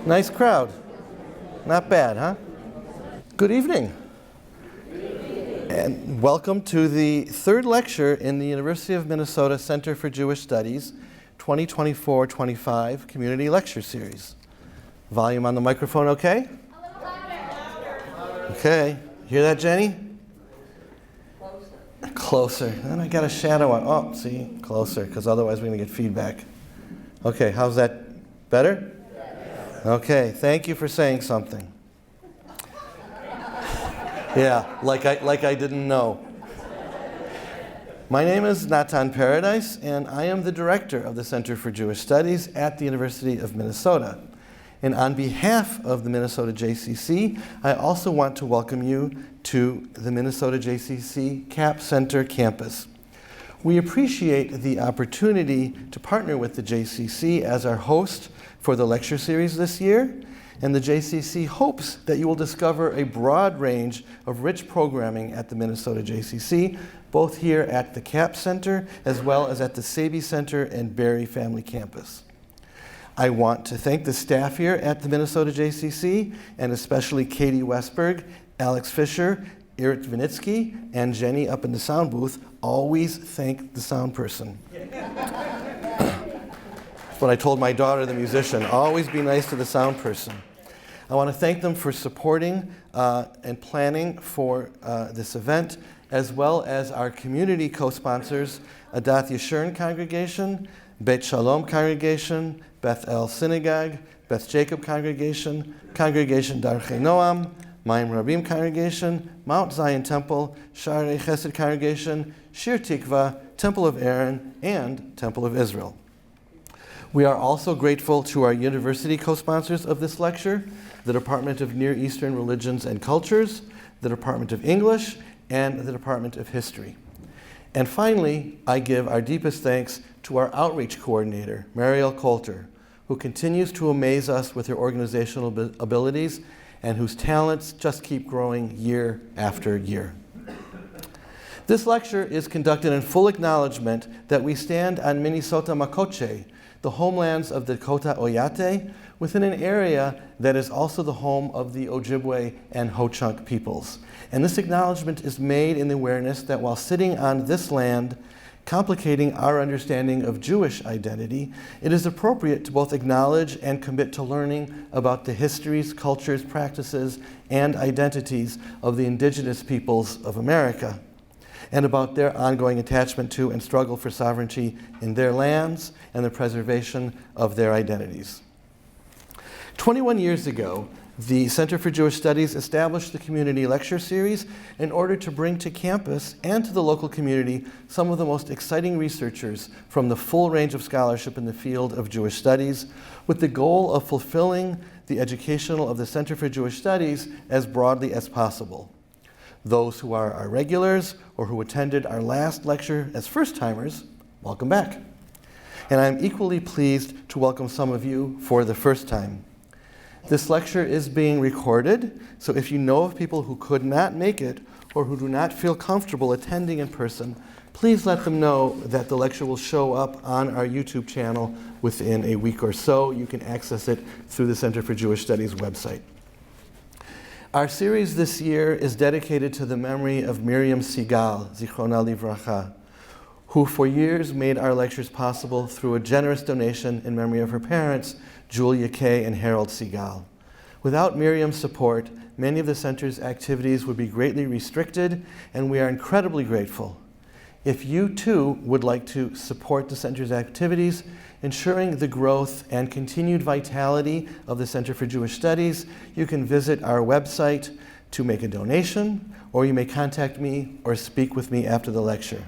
Nice crowd. Not bad, huh? Good evening. And welcome to the third lecture in the University of Minnesota Center for Jewish Studies 2024-25 Community Lecture Series. Volume on the microphone okay? A little louder. Okay. Hear that, Jenny? Closer. Then I got a shadow on. Oh, see? Closer, because otherwise we're going to get feedback. Okay, how's that? Better? Yes. Okay, thank you for saying something. Yeah, like I didn't know. My name is Natan Paradise, and I am the director of the Center for Jewish Studies at the University of Minnesota. And on behalf of the Minnesota JCC, I also want to welcome you to the Minnesota JCC Capp Center campus. We appreciate the opportunity to partner with the JCC as our host for the lecture series this year, and the JCC hopes that you will discover a broad range of rich programming at the Minnesota JCC, both here at the Capp Center as well as at the Saby Center and Berry Family Campus. I want to thank the staff here at the Minnesota JCC, and especially Katie Westberg, Alex Fisher, Erik Vinitsky, and Jenny up in the sound booth. Always thank the sound person. That's what I told my daughter, the musician. Always be nice to the sound person. I want to thank them for supporting and planning for this event, as well as our community co-sponsors, Adat Yeshurun Congregation, Beit Shalom Congregation, Beth El Synagogue, Beth Jacob Congregation, Congregation Darchei Noam, Mayim Rabim Congregation, Mount Zion Temple, Sharei Chesed Congregation, Shir Tikva, Temple of Aaron, and Temple of Israel. We are also grateful to our university co-sponsors of this lecture, the Department of Near Eastern Religions and Cultures, the Department of English, and the Department of History. And finally, I give our deepest thanks to our outreach coordinator, Mariel Coulter, who continues to amaze us with her organizational abilities and whose talents just keep growing year after year. This lecture is conducted in full acknowledgement that we stand on Minnesota Makoche, the homelands of the Dakota Oyate, within an area that is also the home of the Ojibwe and Ho-Chunk peoples. And this acknowledgement is made in the awareness that while sitting on this land, complicating our understanding of Jewish identity, it is appropriate to both acknowledge and commit to learning about the histories, cultures, practices, and identities of the indigenous peoples of America, and about their ongoing attachment to and struggle for sovereignty in their lands and the preservation of their identities. 21 years ago, the Center for Jewish Studies established the Community Lecture Series in order to bring to campus and to the local community some of the most exciting researchers from the full range of scholarship in the field of Jewish studies, with the goal of fulfilling the educational of the Center for Jewish Studies as broadly as possible. Those who are our regulars or who attended our last lecture as first-timers, welcome back. And I'm equally pleased to welcome some of you for the first time. This lecture is being recorded, so if you know of people who could not make it or who do not feel comfortable attending in person, please let them know that the lecture will show up on our YouTube channel within a week or so. You can access it through the Center for Jewish Studies website. Our series this year is dedicated to the memory of Miriam Sigal, Zichrona Livracha, who for years made our lectures possible through a generous donation in memory of her parents, Julia Kay and Harold Sigal. Without Miriam's support, many of the center's activities would be greatly restricted, and we are incredibly grateful. If you too would like to support the center's activities, ensuring the growth and continued vitality of the Center for Jewish Studies, you can visit our website to make a donation, or you may contact me or speak with me after the lecture.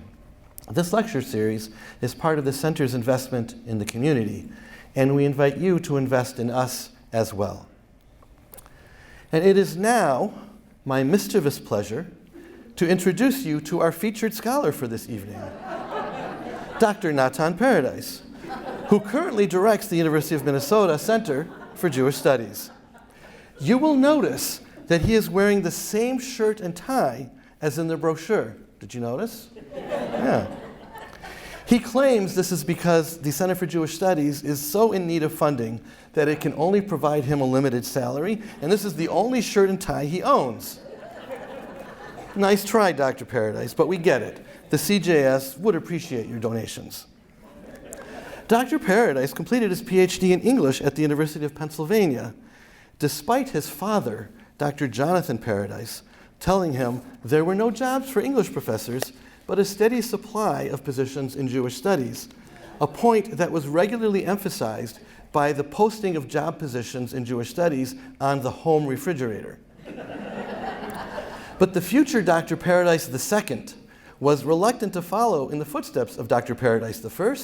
This lecture series is part of the center's investment in the community, and we invite you to invest in us as well. And it is now my mischievous pleasure to introduce you to our featured scholar for this evening, Dr. Natan Paradise, who currently directs the University of Minnesota Center for Jewish Studies. You will notice that he is wearing the same shirt and tie as in the brochure. Did you notice? Yeah. He claims this is because the Center for Jewish Studies is so in need of funding that it can only provide him a limited salary, and this is the only shirt and tie he owns. Nice try, Dr. Paradise, but we get it. The CJS would appreciate your donations. Dr. Paradise completed his PhD in English at the University of Pennsylvania, despite his father, Dr. Jonathan Paradise, telling him there were no jobs for English professors, but a steady supply of positions in Jewish studies, a point that was regularly emphasized by the posting of job positions in Jewish studies on the home refrigerator. But the future Dr. Paradise II was reluctant to follow in the footsteps of Dr. Paradise I,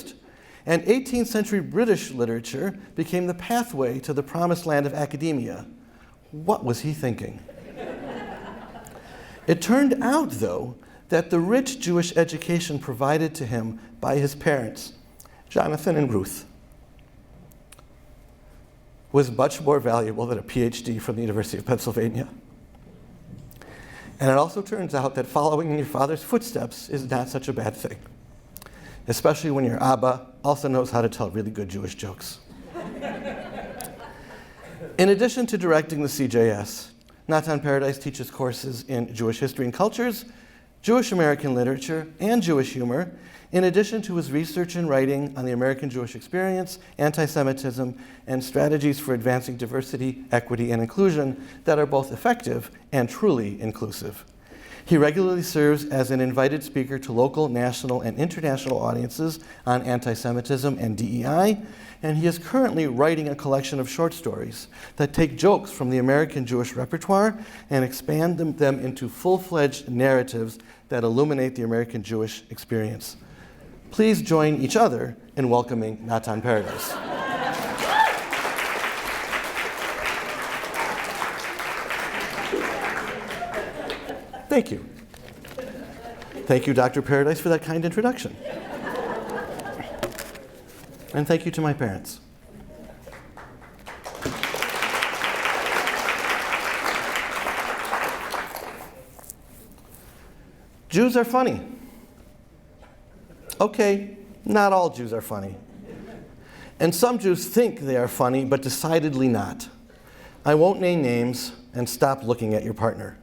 and 18th century British literature became the pathway to the promised land of academia. What was he thinking? It turned out, though, that the rich Jewish education provided to him by his parents, Jonathan and Ruth, was much more valuable than a PhD from the University of Pennsylvania. And it also turns out that following in your father's footsteps is not such a bad thing, especially when your Abba also knows how to tell really good Jewish jokes. In addition to directing the CJS, Natan Paradise teaches courses in Jewish history and cultures, Jewish American literature, and Jewish humor, in addition to his research and writing on the American Jewish experience, anti-Semitism, and strategies for advancing diversity, equity, and inclusion that are both effective and truly inclusive. He regularly serves as an invited speaker to local, national, and international audiences on anti-Semitism and DEI, and he is currently writing a collection of short stories that take jokes from the American Jewish repertoire and expand them into full-fledged narratives that illuminate the American Jewish experience. Please join each other in welcoming Natan Paradise. Thank you. Thank you, Dr. Paradise, for that kind introduction. And thank you to my parents. Jews are funny. Okay, not all Jews are funny. And some Jews think they are funny, but decidedly not. I won't name names, and stop looking at your partner.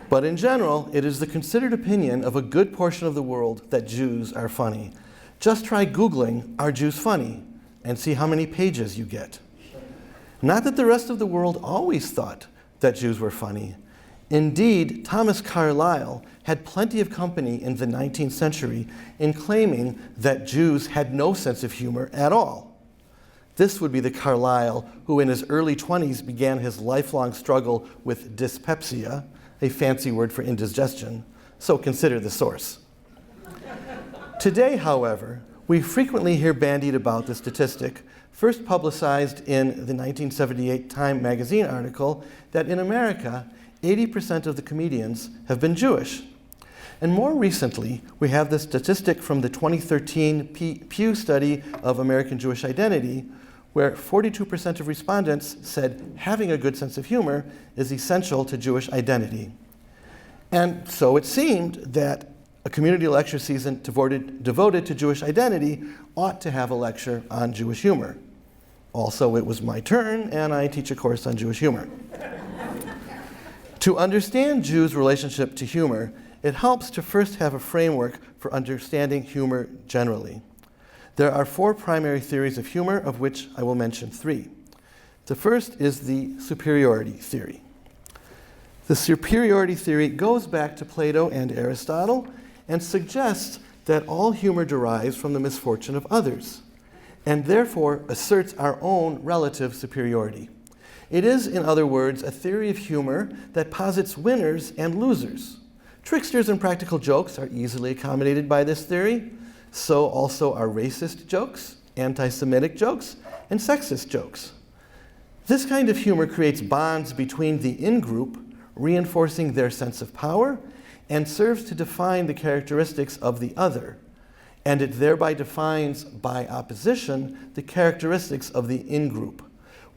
But in general, it is the considered opinion of a good portion of the world that Jews are funny. Just try Googling, "Are Jews funny?" and see how many pages you get. Not that the rest of the world always thought that Jews were funny. Indeed, Thomas Carlyle had plenty of company in the 19th century in claiming that Jews had no sense of humor at all. This would be the Carlyle who in his early 20s began his lifelong struggle with dyspepsia, a fancy word for indigestion, so consider the source. Today, however, we frequently hear bandied about the statistic, first publicized in the 1978 Time magazine article, that in America, 80% of the comedians have been Jewish. And more recently, we have the statistic from the 2013 Pew study of American Jewish identity, where 42% of respondents said having a good sense of humor is essential to Jewish identity. And so it seemed that a community lecture season devoted to Jewish identity ought to have a lecture on Jewish humor. Also, it was my turn, and I teach a course on Jewish humor. To understand Jews' relationship to humor, it helps to first have a framework for understanding humor generally. There are 4 primary theories of humor, of which I will mention 3. The first is the superiority theory. The superiority theory goes back to Plato and Aristotle and suggests that all humor derives from the misfortune of others, and therefore asserts our own relative superiority. It is, in other words, a theory of humor that posits winners and losers. Tricksters and practical jokes are easily accommodated by this theory. So also are racist jokes, anti-Semitic jokes, and sexist jokes. This kind of humor creates bonds between the in-group, reinforcing their sense of power, and serves to define the characteristics of the other. And it thereby defines, by opposition, the characteristics of the in-group.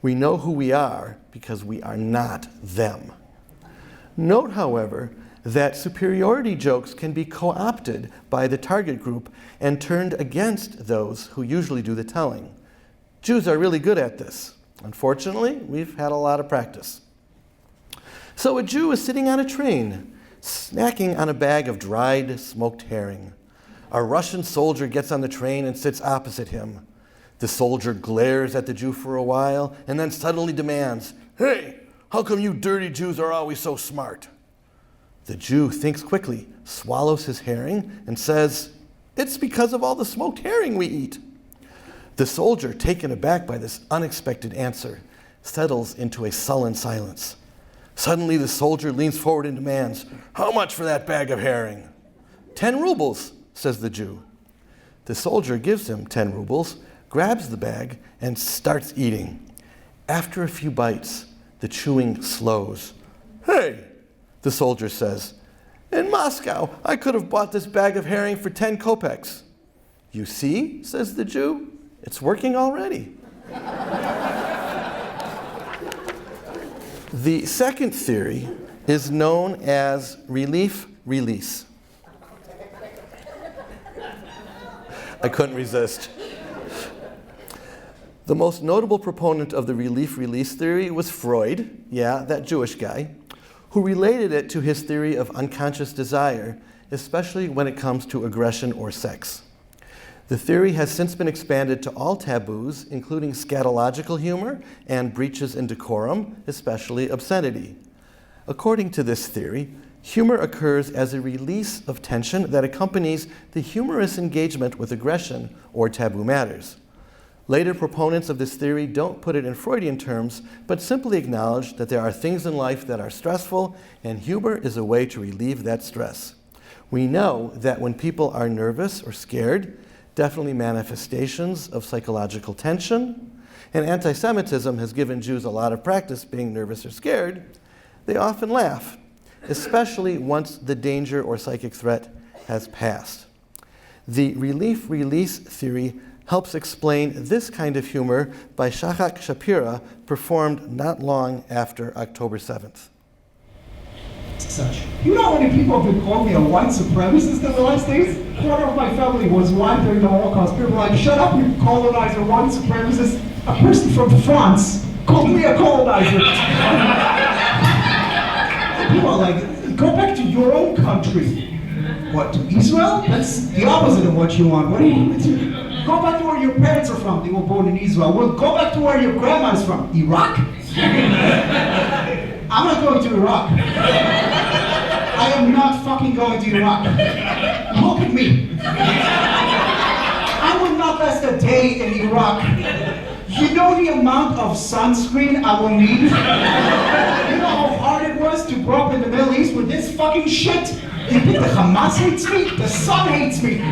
We know who we are because we are not them. Note, however, that superiority jokes can be co-opted by the target group and turned against those who usually do the telling. Jews are really good at this. Unfortunately, we've had a lot of practice. So a Jew is sitting on a train, snacking on a bag of dried smoked herring. A Russian soldier gets on the train and sits opposite him. The soldier glares at the Jew for a while and then suddenly demands, "Hey, how come you dirty Jews are always so smart?" The Jew thinks quickly, swallows his herring, and says, "It's because of all the smoked herring we eat." The soldier, taken aback by this unexpected answer, settles into a sullen silence. Suddenly the soldier leans forward and demands, "How much for that bag of herring?" 10 rubles, says the Jew. The soldier gives him 10 rubles, grabs the bag, and starts eating. After a few bites, the chewing slows. "Hey," the soldier says, "in Moscow, I could have bought this bag of herring for 10 kopecks. "You see," says the Jew, "it's working already." The second theory is known as relief-release. I couldn't resist. The most notable proponent of the relief-release theory was Freud, that Jewish guy, who related it to his theory of unconscious desire, especially when it comes to aggression or sex. The theory has since been expanded to all taboos, including scatological humor and breaches in decorum, especially obscenity. According to this theory, humor occurs as a release of tension that accompanies the humorous engagement with aggression or taboo matters. Later proponents of this theory don't put it in Freudian terms, but simply acknowledge that there are things in life that are stressful, and humor is a way to relieve that stress. We know that when people are nervous or scared, definitely manifestations of psychological tension, and anti-Semitism has given Jews a lot of practice being nervous or scared, they often laugh, especially once the danger or psychic threat has passed. The relief-release theory helps explain this kind of humor by Shachak Shapira, performed not long after October 7th. Such. You know how many people have been called me a white supremacist in the last days? A quarter of my family was white during the Holocaust. People were like, "Shut up, you colonizer, white supremacist." A person from France called me a colonizer. People are like, "Go back to your own country." What, to Israel? That's the opposite of what you want. What do you want to do? Go back to where your parents are from. They were born in Israel. Well, go back to where your grandma is from. Iraq? I'm not going to Iraq. I am not fucking going to Iraq. Look at me. I will not last a day in Iraq. You know the amount of sunscreen I will need? You know how hard it was to grow up in the Middle East with this fucking shit? You think the Hamas hates me? The sun hates me.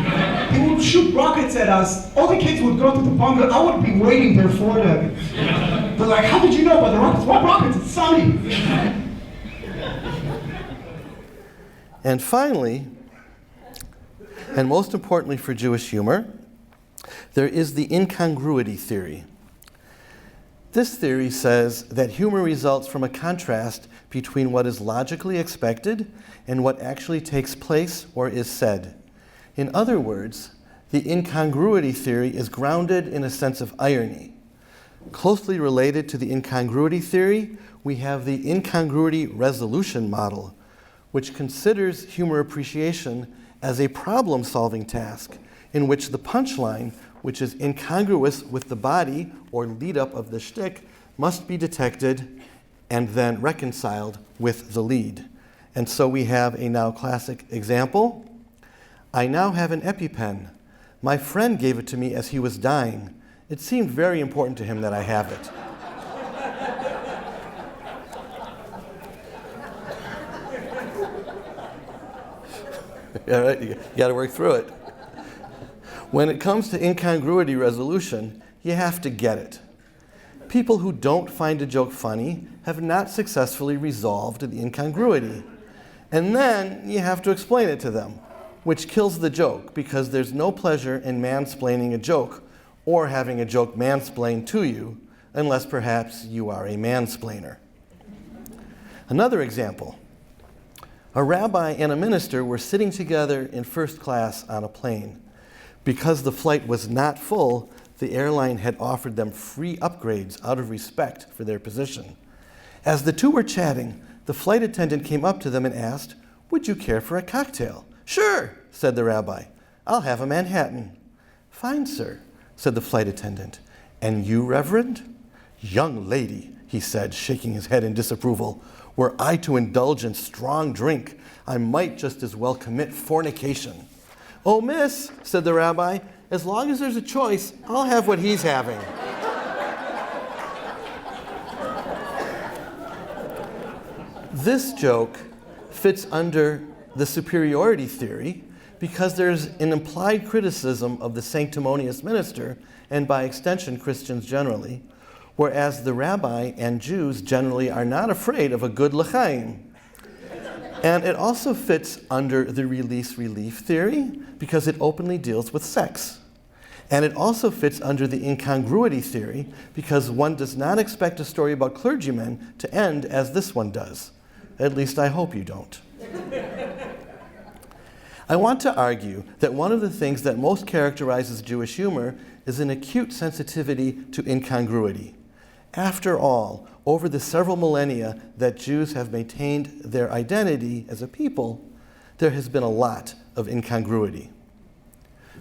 They would shoot rockets at us. All the kids would go to the bunker. I would be waiting there for them. They're like, "How did you know about the rockets?" "What rockets? It's sunny." And finally, and most importantly for Jewish humor, there is the incongruity theory. This theory says that humor results from a contrast between what is logically expected and what actually takes place or is said. In other words, the incongruity theory is grounded in a sense of irony. Closely related to the incongruity theory, we have the incongruity resolution model, which considers humor appreciation as a problem-solving task in which the punchline, which is incongruous with the body or lead-up of the shtick, must be detected and then reconciled with the lead. And so we have a now classic example. "I now have an EpiPen. My friend gave it to me as he was dying. It seemed very important to him that I have it." All right, you got to work through it. When it comes to incongruity resolution, you have to get it. People who don't find a joke funny have not successfully resolved the incongruity. And then you have to explain it to them, which kills the joke because there's no pleasure in mansplaining a joke or having a joke mansplained to you, unless perhaps you are a mansplainer. Another example. A rabbi and a minister were sitting together in first class on a plane. Because the flight was not full, the airline had offered them free upgrades out of respect for their position. As the two were chatting, the flight attendant came up to them and asked, "Would you care for a cocktail?" "Sure," said the rabbi. "I'll have a Manhattan." "Fine, sir," said the flight attendant. "And you, Reverend?" "Young lady," he said, shaking his head in disapproval, "were I to indulge in strong drink, I might just as well commit fornication." "Oh, miss," said the rabbi, "as long as there's a choice, I'll have what he's having." This joke fits under the superiority theory because there's an implied criticism of the sanctimonious minister, and by extension Christians generally, whereas the rabbi and Jews generally are not afraid of a good l'chaim. And it also fits under the release-relief theory because it openly deals with sex. And it also fits under the incongruity theory because one does not expect a story about clergymen to end as this one does. At least I hope you don't. I want to argue that one of the things that most characterizes Jewish humor is an acute sensitivity to incongruity. After all, over the several millennia that Jews have maintained their identity as a people, there has been a lot of incongruity.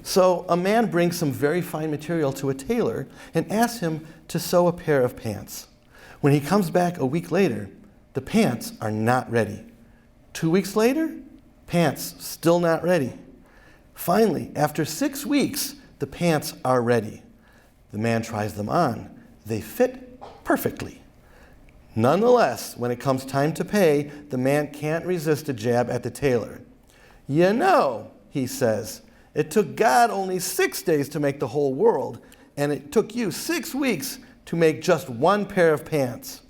So a man brings some very fine material to a tailor and asks him to sew a pair of pants. When he comes back a week later, the pants are not ready. 2 weeks later, pants still not ready. Finally, after 6 weeks, the pants are ready. The man tries them on. They fit perfectly. Nonetheless, when it comes time to pay, the man can't resist a jab at the tailor. "You know," he says, "it took God only 6 days to make the whole world, and it took you 6 weeks to make just one pair of pants."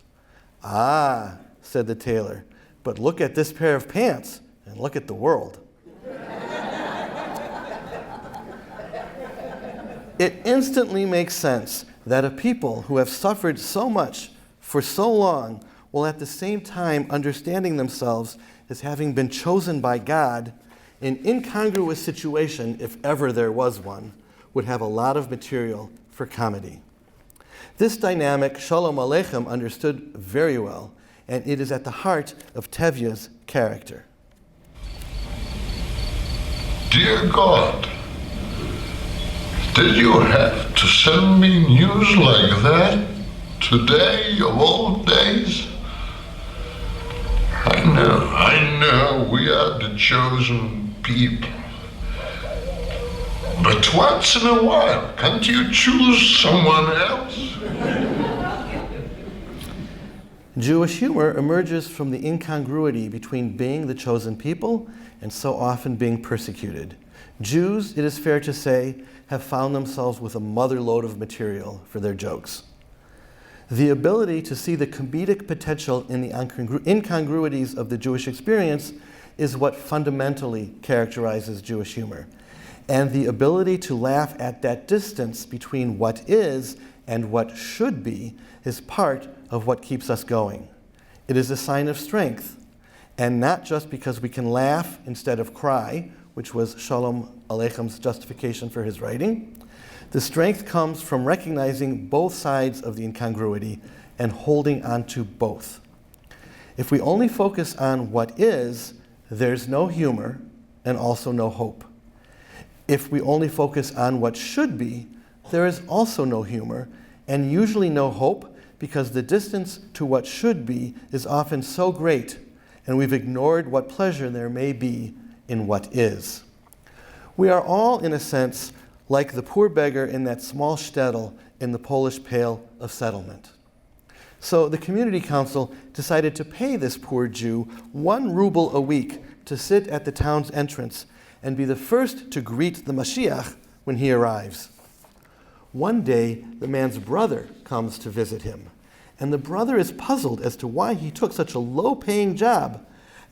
"Ah," said the tailor, "but look at this pair of pants and look at the world." It instantly makes sense that a people who have suffered so much for so long, while at the same time understanding themselves as having been chosen by God, an incongruous situation, if ever there was one, would have a lot of material for comedy. This dynamic Shalom Aleichem understood very well, and it is at the heart of Tevye's character. Dear God, did you have to send me news like that today of all days? I know, we are the chosen people. But once in a while, can't you choose someone else? Jewish humor emerges from the incongruity between being the chosen people and so often being persecuted. Jews, it is fair to say, have found themselves with a motherlode of material for their jokes. The ability to see the comedic potential in the incongruities of the Jewish experience is what fundamentally characterizes Jewish humor. And the ability to laugh at that distance between what is and what should be is part of what keeps us going. It is a sign of strength, and not just because we can laugh instead of cry, which was Shalom Aleichem's justification for his writing. The strength comes from recognizing both sides of the incongruity and holding on to both. If we only focus on what is, there's no humor and also no hope. If we only focus on what should be, there is also no humor and usually no hope, because the distance to what should be is often so great, and we've ignored what pleasure there may be in what is. We are all, in a sense, like the poor beggar in that small shtetl in the Polish Pale of Settlement. So the community council decided to pay this poor Jew 1 ruble a week to sit at the town's entrance and be the first to greet the Mashiach when he arrives. One day, the man's brother comes to visit him, and the brother is puzzled as to why he took such a low-paying job,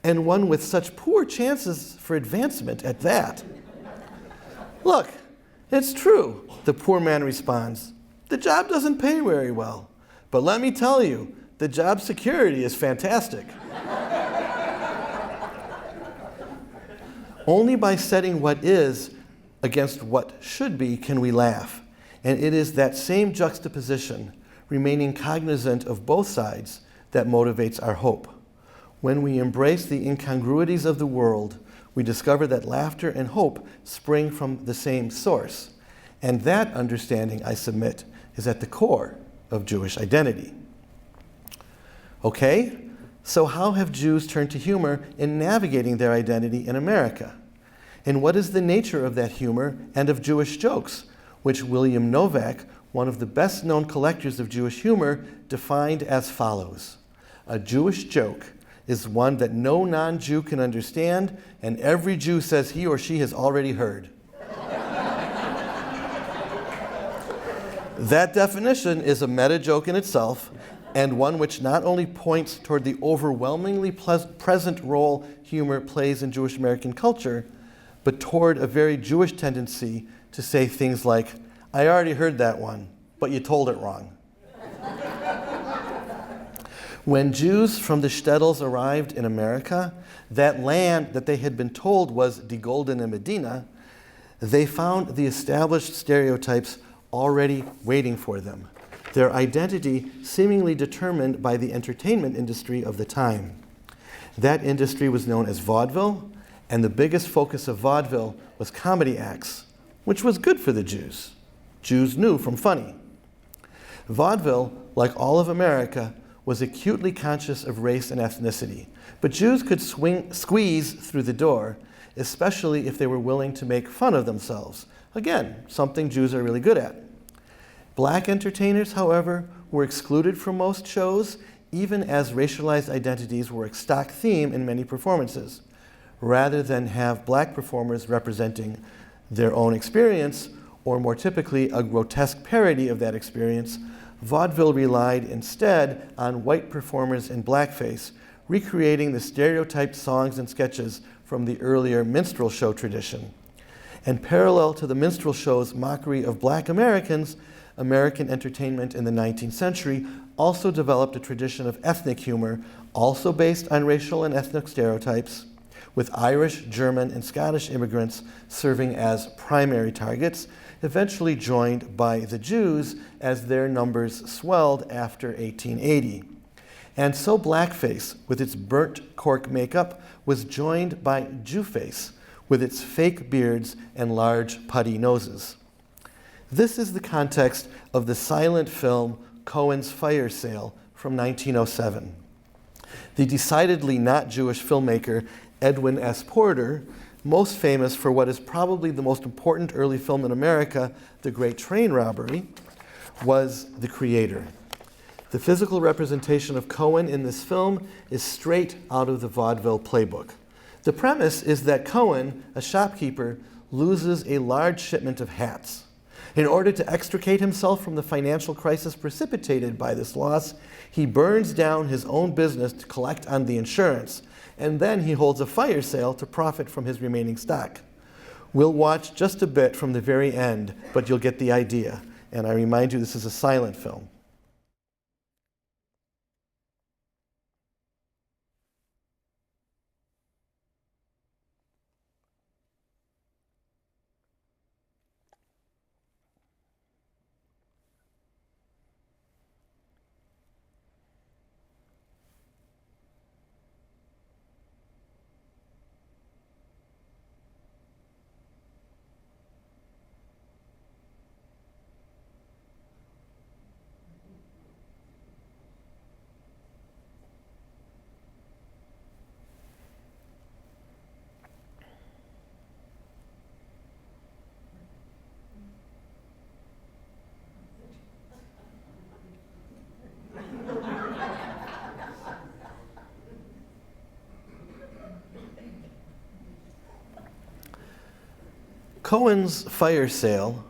and one with such poor chances for advancement at that. "Look, it's true," the poor man responds. "The job doesn't pay very well, but let me tell you, the job security is fantastic." Only by setting what is against what should be can we laugh. And it is that same juxtaposition, remaining cognizant of both sides, that motivates our hope. When we embrace the incongruities of the world, we discover that laughter and hope spring from the same source. And that understanding, I submit, is at the core of Jewish identity. Okay, so how have Jews turned to humor in navigating their identity in America? And what is the nature of that humor and of Jewish jokes, which William Novak, one of the best-known collectors of Jewish humor, defined as follows? A Jewish joke is one that no non-Jew can understand, and every Jew says he or she has already heard. That definition is a meta joke in itself, and one which not only points toward the overwhelmingly present role humor plays in Jewish American culture, but toward a very Jewish tendency to say things like, I already heard that one, but you told it wrong. When Jews from the shtetls arrived in America, that land that they had been told was die Goldene Medina, they found the established stereotypes already waiting for them, their identity seemingly determined by the entertainment industry of the time. That industry was known as vaudeville, and the biggest focus of vaudeville was comedy acts, which was good for the Jews. Jews knew from funny. Vaudeville, like all of America, was acutely conscious of race and ethnicity, but Jews could squeeze through the door, especially if they were willing to make fun of themselves. Again, something Jews are really good at. Black entertainers, however, were excluded from most shows, even as racialized identities were a stock theme in many performances. Rather than have black performers representing their own experience, or more typically, a grotesque parody of that experience, vaudeville relied instead on white performers in blackface, recreating the stereotyped songs and sketches from the earlier minstrel show tradition. And parallel to the minstrel show's mockery of black Americans, American entertainment in the 19th century also developed a tradition of ethnic humor, also based on racial and ethnic stereotypes, with Irish, German, and Scottish immigrants serving as primary targets, eventually joined by the Jews as their numbers swelled after 1880. And so blackface, with its burnt cork makeup, was joined by Jewface, with its fake beards and large putty noses. This is the context of the silent film Cohen's Fire Sale from 1907. The decidedly not Jewish filmmaker Edwin S. Porter, most famous for what is probably the most important early film in America, The Great Train Robbery, was the creator. The physical representation of Cohen in this film is straight out of the vaudeville playbook. The premise is that Cohen, a shopkeeper, loses a large shipment of hats. In order to extricate himself from the financial crisis precipitated by this loss, he burns down his own business to collect on the insurance, and then he holds a fire sale to profit from his remaining stock. We'll watch just a bit from the very end, but you'll get the idea. And I remind you, this is a silent film. Cohen's Fire Sale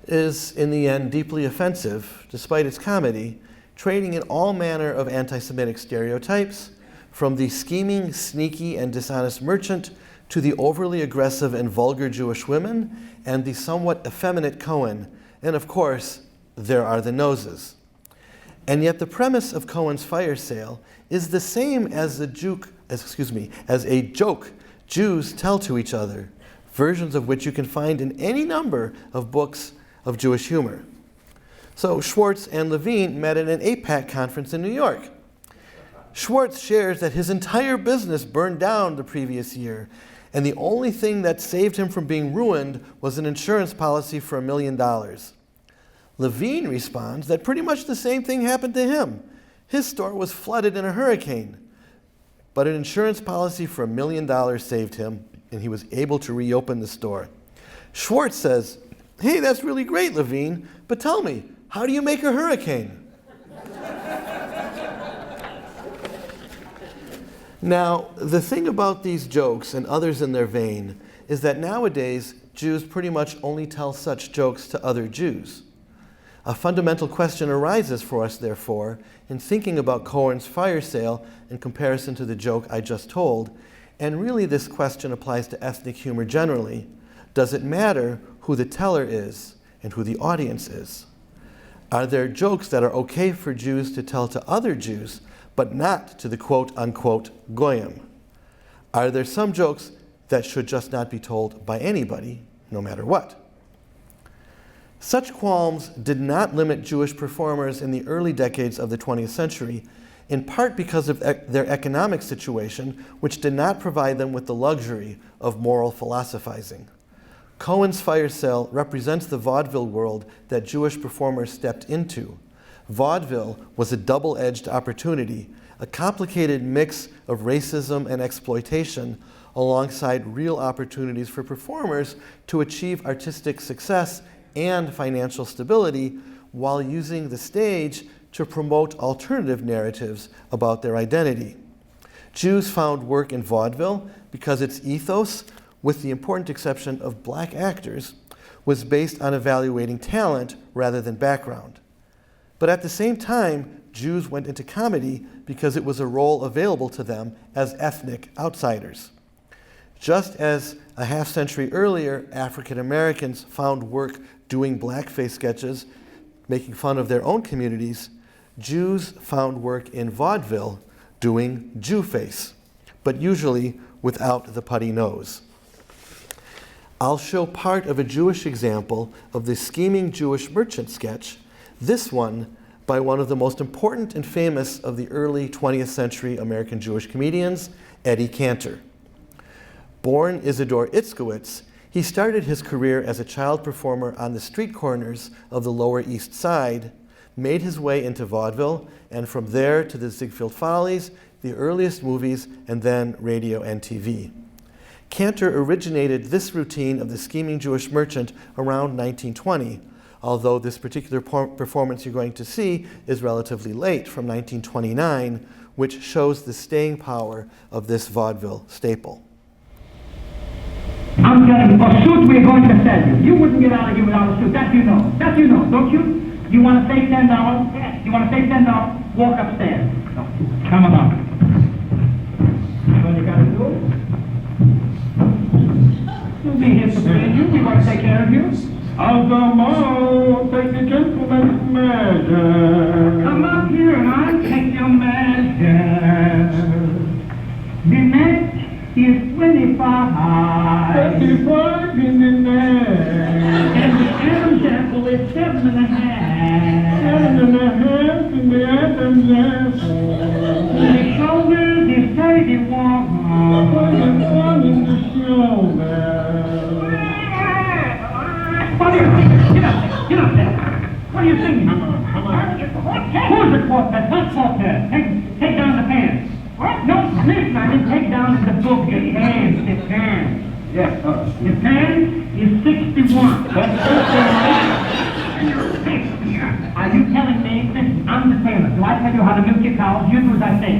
is, in the end, deeply offensive, despite its comedy, trading in all manner of anti-Semitic stereotypes, from the scheming, sneaky, and dishonest merchant to the overly aggressive and vulgar Jewish women and the somewhat effeminate Cohen. And of course, there are the noses. And yet the premise of Cohen's Fire Sale is the same as a joke Jews tell to each other, versions of which you can find in any number of books of Jewish humor. So Schwartz and Levine met at an APAC conference in New York. Schwartz shares that his entire business burned down the previous year, and the only thing that saved him from being ruined was an insurance policy for $1 million. Levine responds that pretty much the same thing happened to him. His store was flooded in a hurricane, but an insurance policy for $1 million saved him, and he was able to reopen the store. Schwartz says, "Hey, that's really great, Levine, but tell me, how do you make a hurricane?" Now, the thing about these jokes and others in their vein is that nowadays, Jews pretty much only tell such jokes to other Jews. A fundamental question arises for us, therefore, in thinking about Cohen's fire sale in comparison to the joke I just told, and really this question applies to ethnic humor generally. Does it matter who the teller is and who the audience is? Are there jokes that are okay for Jews to tell to other Jews, but not to the quote-unquote goyim? Are there some jokes that should just not be told by anybody, no matter what? Such qualms did not limit Jewish performers in the early decades of the 20th century, in part because of their economic situation, which did not provide them with the luxury of moral philosophizing. Cohen's fire sale represents the vaudeville world that Jewish performers stepped into. Vaudeville was a double-edged opportunity, a complicated mix of racism and exploitation, alongside real opportunities for performers to achieve artistic success and financial stability while using the stage to promote alternative narratives about their identity. Jews found work in vaudeville because its ethos, with the important exception of black actors, was based on evaluating talent rather than background. But at the same time, Jews went into comedy because it was a role available to them as ethnic outsiders. Just as a half-century earlier, African Americans found work doing blackface sketches, making fun of their own communities, Jews found work in vaudeville doing Jewface, but usually without the putty nose. I'll show part of a Jewish example of the scheming Jewish merchant sketch, this one by one of the most important and famous of the early 20th century American Jewish comedians, Eddie Cantor. Born Isidore Itzkowitz, he started his career as a child performer on the street corners of the Lower East Side, made his way into vaudeville, and from there to the Ziegfeld Follies, the earliest movies, and then radio and TV. Cantor originated this routine of the scheming Jewish merchant around 1920, although this particular performance you're going to see is relatively late, from 1929, which shows the staying power of this vaudeville staple. I'm telling you, a suit we're going to sell you. You wouldn't get out of here without a suit. That you know. That you know, don't you? You want to save $10? Yes. You want to save $10? Walk upstairs. No. Come along. What you got to do? You'll be here to feed you. We want to take care of you. I'll come on, take the gentleman's measure. Come up here and I'll take your measure. The neck is 25. 25 in the neck. And the Adam's apple is 7.5. 7.5 in the Adam's apple. The shoulders is 31. 21 in the shoulder. What do you think? Get up there. Get up there. What are you thinking? Come on. Who's the quartet? What quartet? Take down the pants. What? No, listen, I didn't take down the book. The pants. The pants. Yes, the pants is 61. Are you telling me, listen, I'm the tailor. Do I tell you how to milk your cows? You do as I say.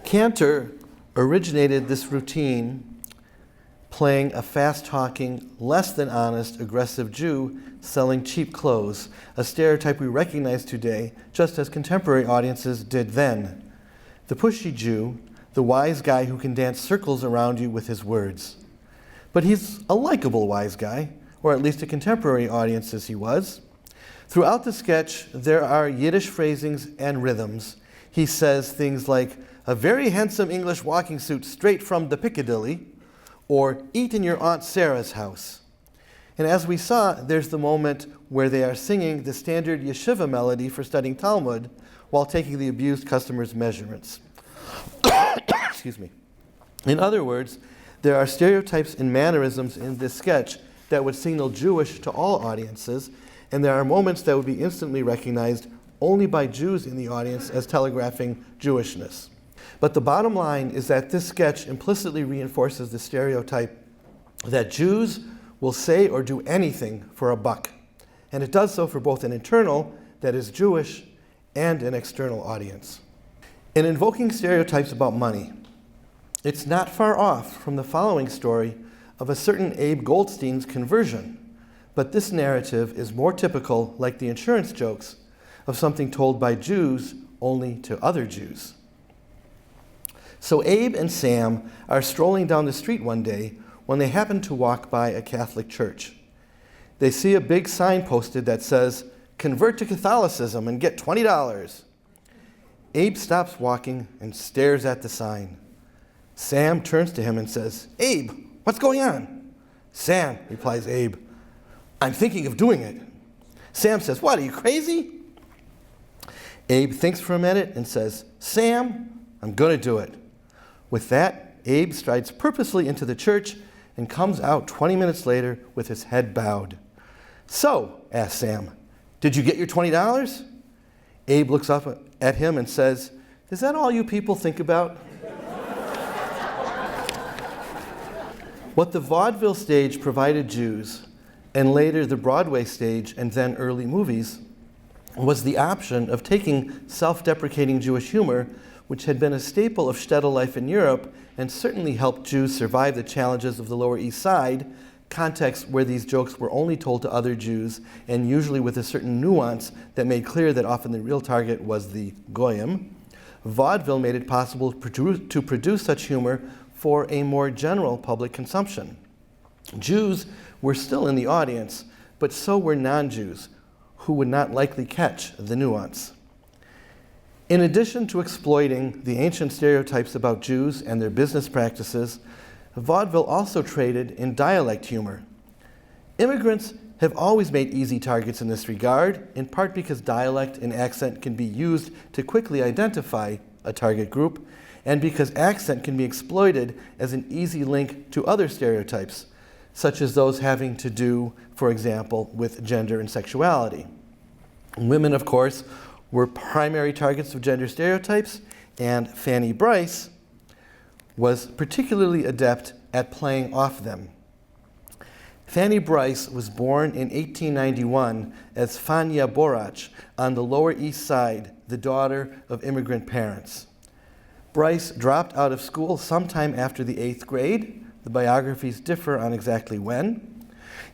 Cantor originated this routine playing a fast-talking, less than honest, aggressive Jew selling cheap clothes, a stereotype we recognize today, just as contemporary audiences did then. The pushy Jew, the wise guy who can dance circles around you with his words. But he's a likable wise guy, or at least to contemporary audiences he was. Throughout the sketch, there are Yiddish phrasings and rhythms. He says things like, a very handsome English walking suit straight from the Piccadilly, or eat in your Aunt Sarah's house. And as we saw, there's the moment where they are singing the standard yeshiva melody for studying Talmud while taking the abused customer's measurements. Excuse me. In other words, there are stereotypes and mannerisms in this sketch that would signal Jewish to all audiences, and there are moments that would be instantly recognized only by Jews in the audience as telegraphing Jewishness. But the bottom line is that this sketch implicitly reinforces the stereotype that Jews will say or do anything for a buck. And it does so for both an internal, that is Jewish, and an external audience. In invoking stereotypes about money, it's not far off from the following story of a certain Abe Goldstein's conversion. But this narrative is more typical, like the insurance jokes, of something told by Jews only to other Jews. So Abe and Sam are strolling down the street one day when they happen to walk by a Catholic church. They see a big sign posted that says, "Convert to Catholicism and get $20. Abe stops walking and stares at the sign. Sam turns to him and says, "Abe, what's going on?" "Sam," replies Abe, "I'm thinking of doing it." Sam says, "What, are you crazy?" Abe thinks for a minute and says, "Sam, I'm going to do it." With that, Abe strides purposely into the church and comes out 20 minutes later with his head bowed. "So," asks Sam, "did you get your $20? Abe looks up at him and says, "Is that all you people think about?" What the vaudeville stage provided Jews, and later the Broadway stage and then early movies, was the option of taking self-deprecating Jewish humor, which had been a staple of shtetl life in Europe and certainly helped Jews survive the challenges of the Lower East Side, contexts where these jokes were only told to other Jews and usually with a certain nuance that made clear that often the real target was the Goyim. Vaudeville made it possible to produce such humor for a more general public consumption. Jews were still in the audience, but so were non-Jews, who would not likely catch the nuance. In addition to exploiting the ancient stereotypes about Jews and their business practices, vaudeville also traded in dialect humor. Immigrants have always made easy targets in this regard, in part because dialect and accent can be used to quickly identify a target group, and because accent can be exploited as an easy link to other stereotypes, such as those having to do, for example, with gender and sexuality. Women, of course, were primary targets of gender stereotypes, and Fanny Brice was particularly adept at playing off them. Fanny Brice was born in 1891 as Fania Borach on the Lower East Side, the daughter of immigrant parents. Brice dropped out of school sometime after the 8th grade. The biographies differ on exactly when.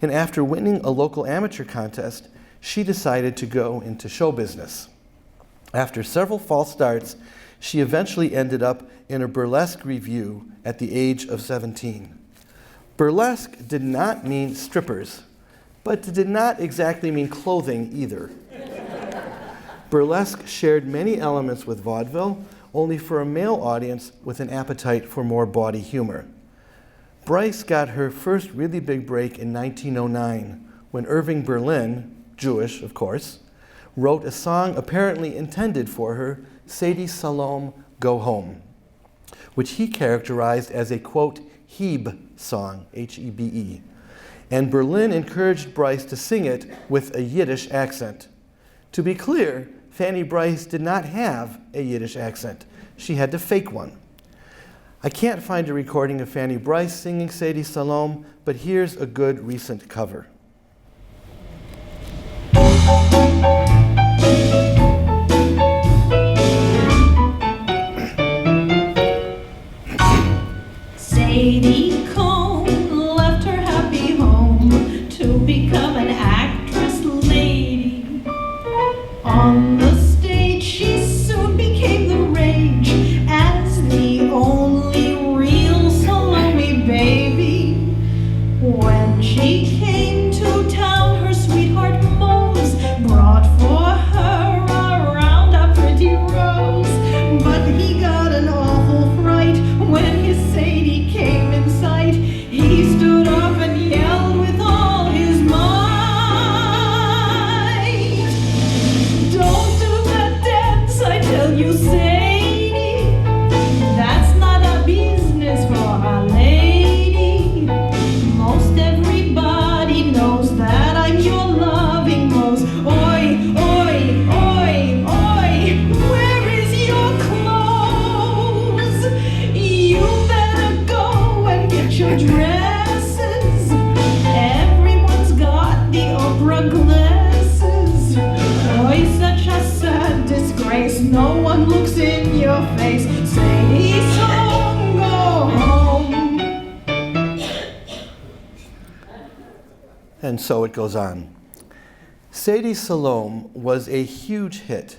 And after winning a local amateur contest, she decided to go into show business. After several false starts, she eventually ended up in a burlesque review at the age of 17. Burlesque did not mean strippers, but it did not exactly mean clothing either. Burlesque shared many elements with vaudeville, only for a male audience with an appetite for more bawdy humor. Brice got her first really big break in 1909 when Irving Berlin, Jewish of course, wrote a song apparently intended for her, Sadie Salom, Go Home, which he characterized as a, quote, Hebe song, H-E-B-E. And Berlin encouraged Brice to sing it with a Yiddish accent. To be clear, Fanny Brice did not have a Yiddish accent. She had to fake one. I can't find a recording of Fanny Brice singing Sadie Salom, but here's a good recent cover. Sadie Cohn left her happy home to become an actress lady. On the stage she soon became the rage as the only real Salome baby. When she came to town, her sweetheart Mose brought for her around a pretty rose, but he got an And so it goes on. Sadie Salome was a huge hit.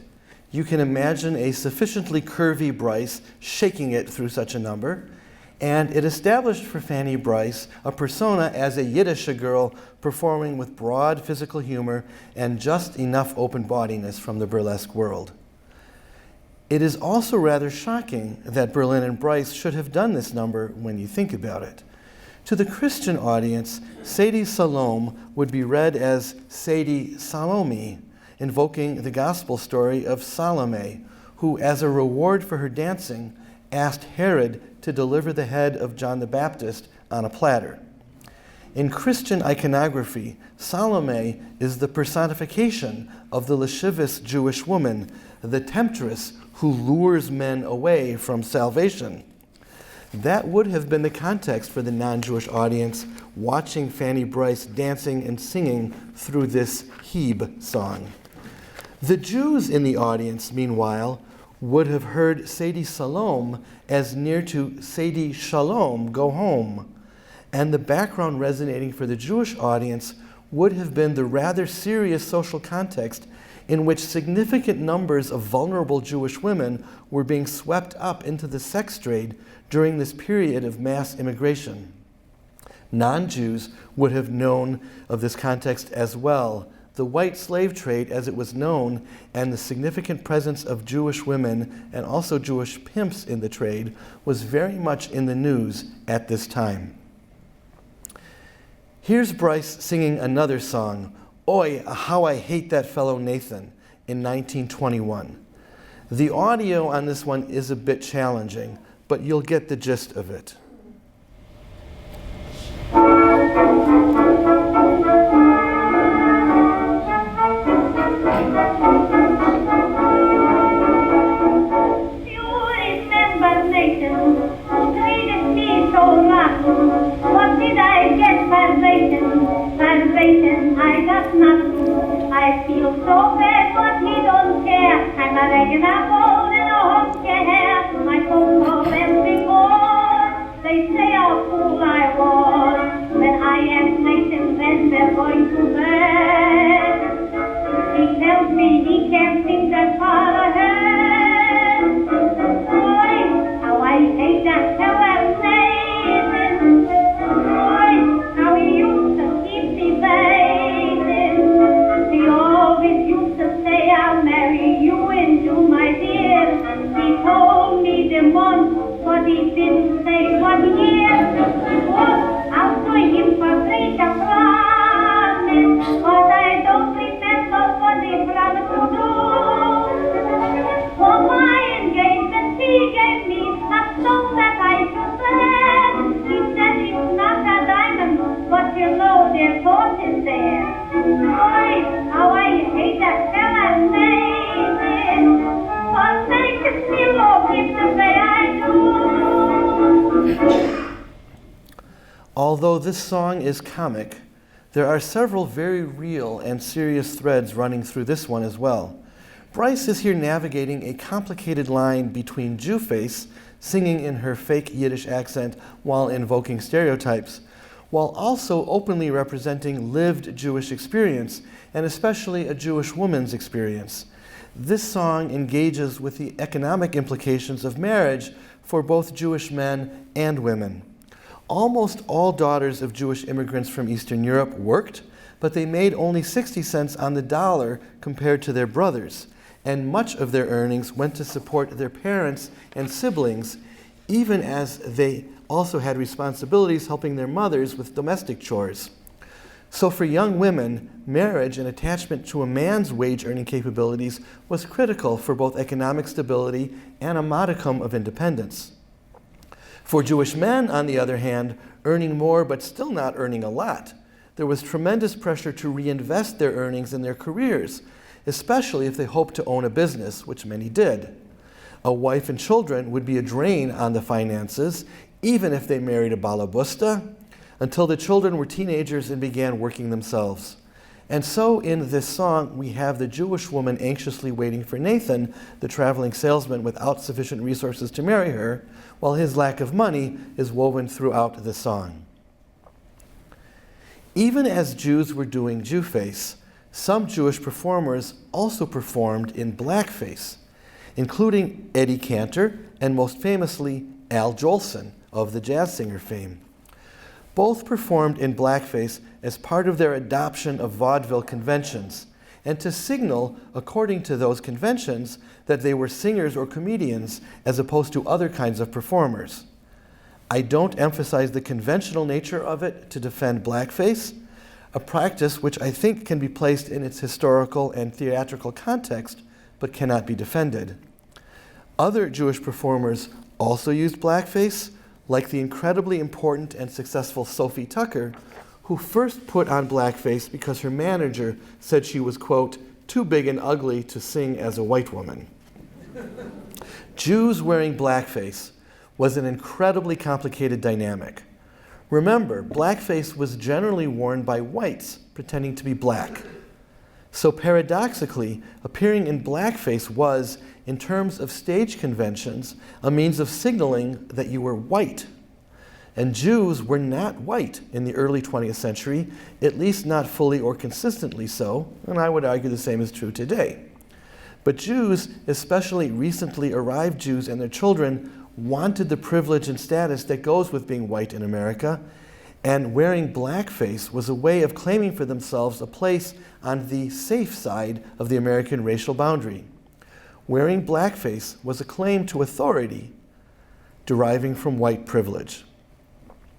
You can imagine a sufficiently curvy Bryce shaking it through such a number, and it established for Fanny Bryce a persona as a Yiddish girl performing with broad physical humor and just enough open bodiness from the burlesque world. It is also rather shocking that Berlin and Bryce should have done this number when you think about it. To the Christian audience, Sadie Salome would be read as Sadie Salome, invoking the gospel story of Salome, who, as a reward for her dancing, asked Herod to deliver the head of John the Baptist on a platter. In Christian iconography, Salome is the personification of the lascivious Jewish woman, the temptress who lures men away from salvation. That would have been the context for the non-Jewish audience watching Fanny Bryce dancing and singing through this Heb song. The Jews in the audience, meanwhile, would have heard Sadie Salome as near to Sadie Shalom, go home. And the background resonating for the Jewish audience would have been the rather serious social context in which significant numbers of vulnerable Jewish women were being swept up into the sex trade during this period of mass immigration. Non-Jews would have known of this context as well. The white slave trade, as it was known, and the significant presence of Jewish women and also Jewish pimps in the trade was very much in the news at this time. Here's Bryce singing another song, Oi, How I Hate That Fellow Nathan, in 1921. The audio on this one is a bit challenging, but you'll get the gist of it. I got nothing. I feel so bad, but he don't care. I'm a regular bold in a home hair. My folks saw them before. They say how fool I was. When I am Nathan, then they're going to bed. He tells me he can't think that far ahead. Boy, how I hate that fella Nathan. Boy, how he used to keep me waiting. He always used to say, I'll marry you and you, my dear. He told me the month, but he didn't say what year. Oh, I'll join him for greater promise, but I don't remember what he promised to do. For my engagement, he gave me a stone that I should wear. He said it's not a diamond, but you know their thought is there. Boy, how I hate that fella Nathan. What makes me love him the way I do? Although this song is comic, there are several very real and serious threads running through this one as well. Bryce is here navigating a complicated line between Jewface, singing in her fake Yiddish accent while invoking stereotypes, while also openly representing lived Jewish experience, and especially a Jewish woman's experience. This song engages with the economic implications of marriage for both Jewish men and women. Almost all daughters of Jewish immigrants from Eastern Europe worked, but they made only 60 cents on the dollar compared to their brothers, and much of their earnings went to support their parents and siblings, even as they also had responsibilities helping their mothers with domestic chores. So for young women, marriage and attachment to a man's wage-earning capabilities was critical for both economic stability and a modicum of independence. For Jewish men, on the other hand, earning more but still not earning a lot, there was tremendous pressure to reinvest their earnings in their careers, especially if they hoped to own a business, which many did. A wife and children would be a drain on the finances, even if they married a balabusta, until the children were teenagers and began working themselves. And so in this song, we have the Jewish woman anxiously waiting for Nathan, the traveling salesman without sufficient resources to marry her, while his lack of money is woven throughout the song. Even as Jews were doing Jewface, some Jewish performers also performed in blackface, including Eddie Cantor and most famously Al Jolson of the jazz singer fame. Both performed in blackface as part of their adoption of vaudeville conventions and to signal, according to those conventions, that they were singers or comedians as opposed to other kinds of performers. I don't emphasize the conventional nature of it to defend blackface, a practice which I think can be placed in its historical and theatrical context, but cannot be defended. Other Jewish performers also used blackface, like the incredibly important and successful Sophie Tucker, who first put on blackface because her manager said she was, quote, too big and ugly to sing as a white woman. Jews wearing blackface was an incredibly complicated dynamic. Remember, blackface was generally worn by whites pretending to be black. So paradoxically, appearing in blackface was, in terms of stage conventions, a means of signaling that you were white. And Jews were not white in the early 20th century, at least not fully or consistently so, and I would argue the same is true today. But Jews, especially recently arrived Jews and their children, wanted the privilege and status that goes with being white in America, and wearing blackface was a way of claiming for themselves a place on the safe side of the American racial boundary. Wearing blackface was a claim to authority deriving from white privilege.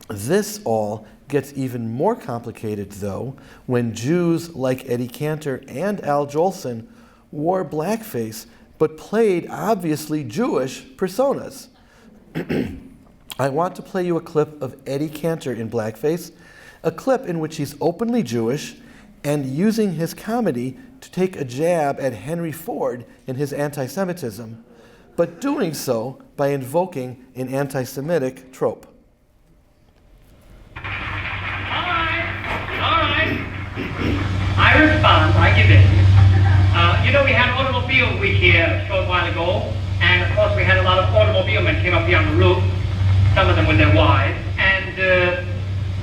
This all gets even more complicated, though, when Jews like Eddie Cantor and Al Jolson wore blackface but played obviously Jewish personas. I want to play you a clip of Eddie Cantor in blackface, a clip in which he's openly Jewish and using his comedy to take a jab at Henry Ford in his anti-Semitism, but doing so by invoking an anti-Semitic trope. All right. I respond. I give in. We had Automobile Week here a short while ago, and of course we had a lot of automobile men came up here on the roof, some of them with their wives, and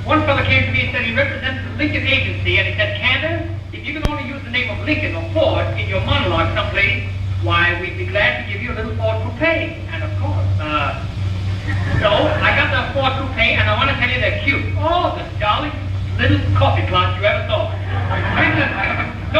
one fellow came to me and said he represents the Lincoln Agency, and he said, Cantor, if you can only use the name of Lincoln or Ford in your monologue someplace, why, we'd be glad to give you a little Ford coupe. And of course, so I got the Ford coupe, and I want to tell you they're cute. Oh, the darling little coffee plant you ever saw.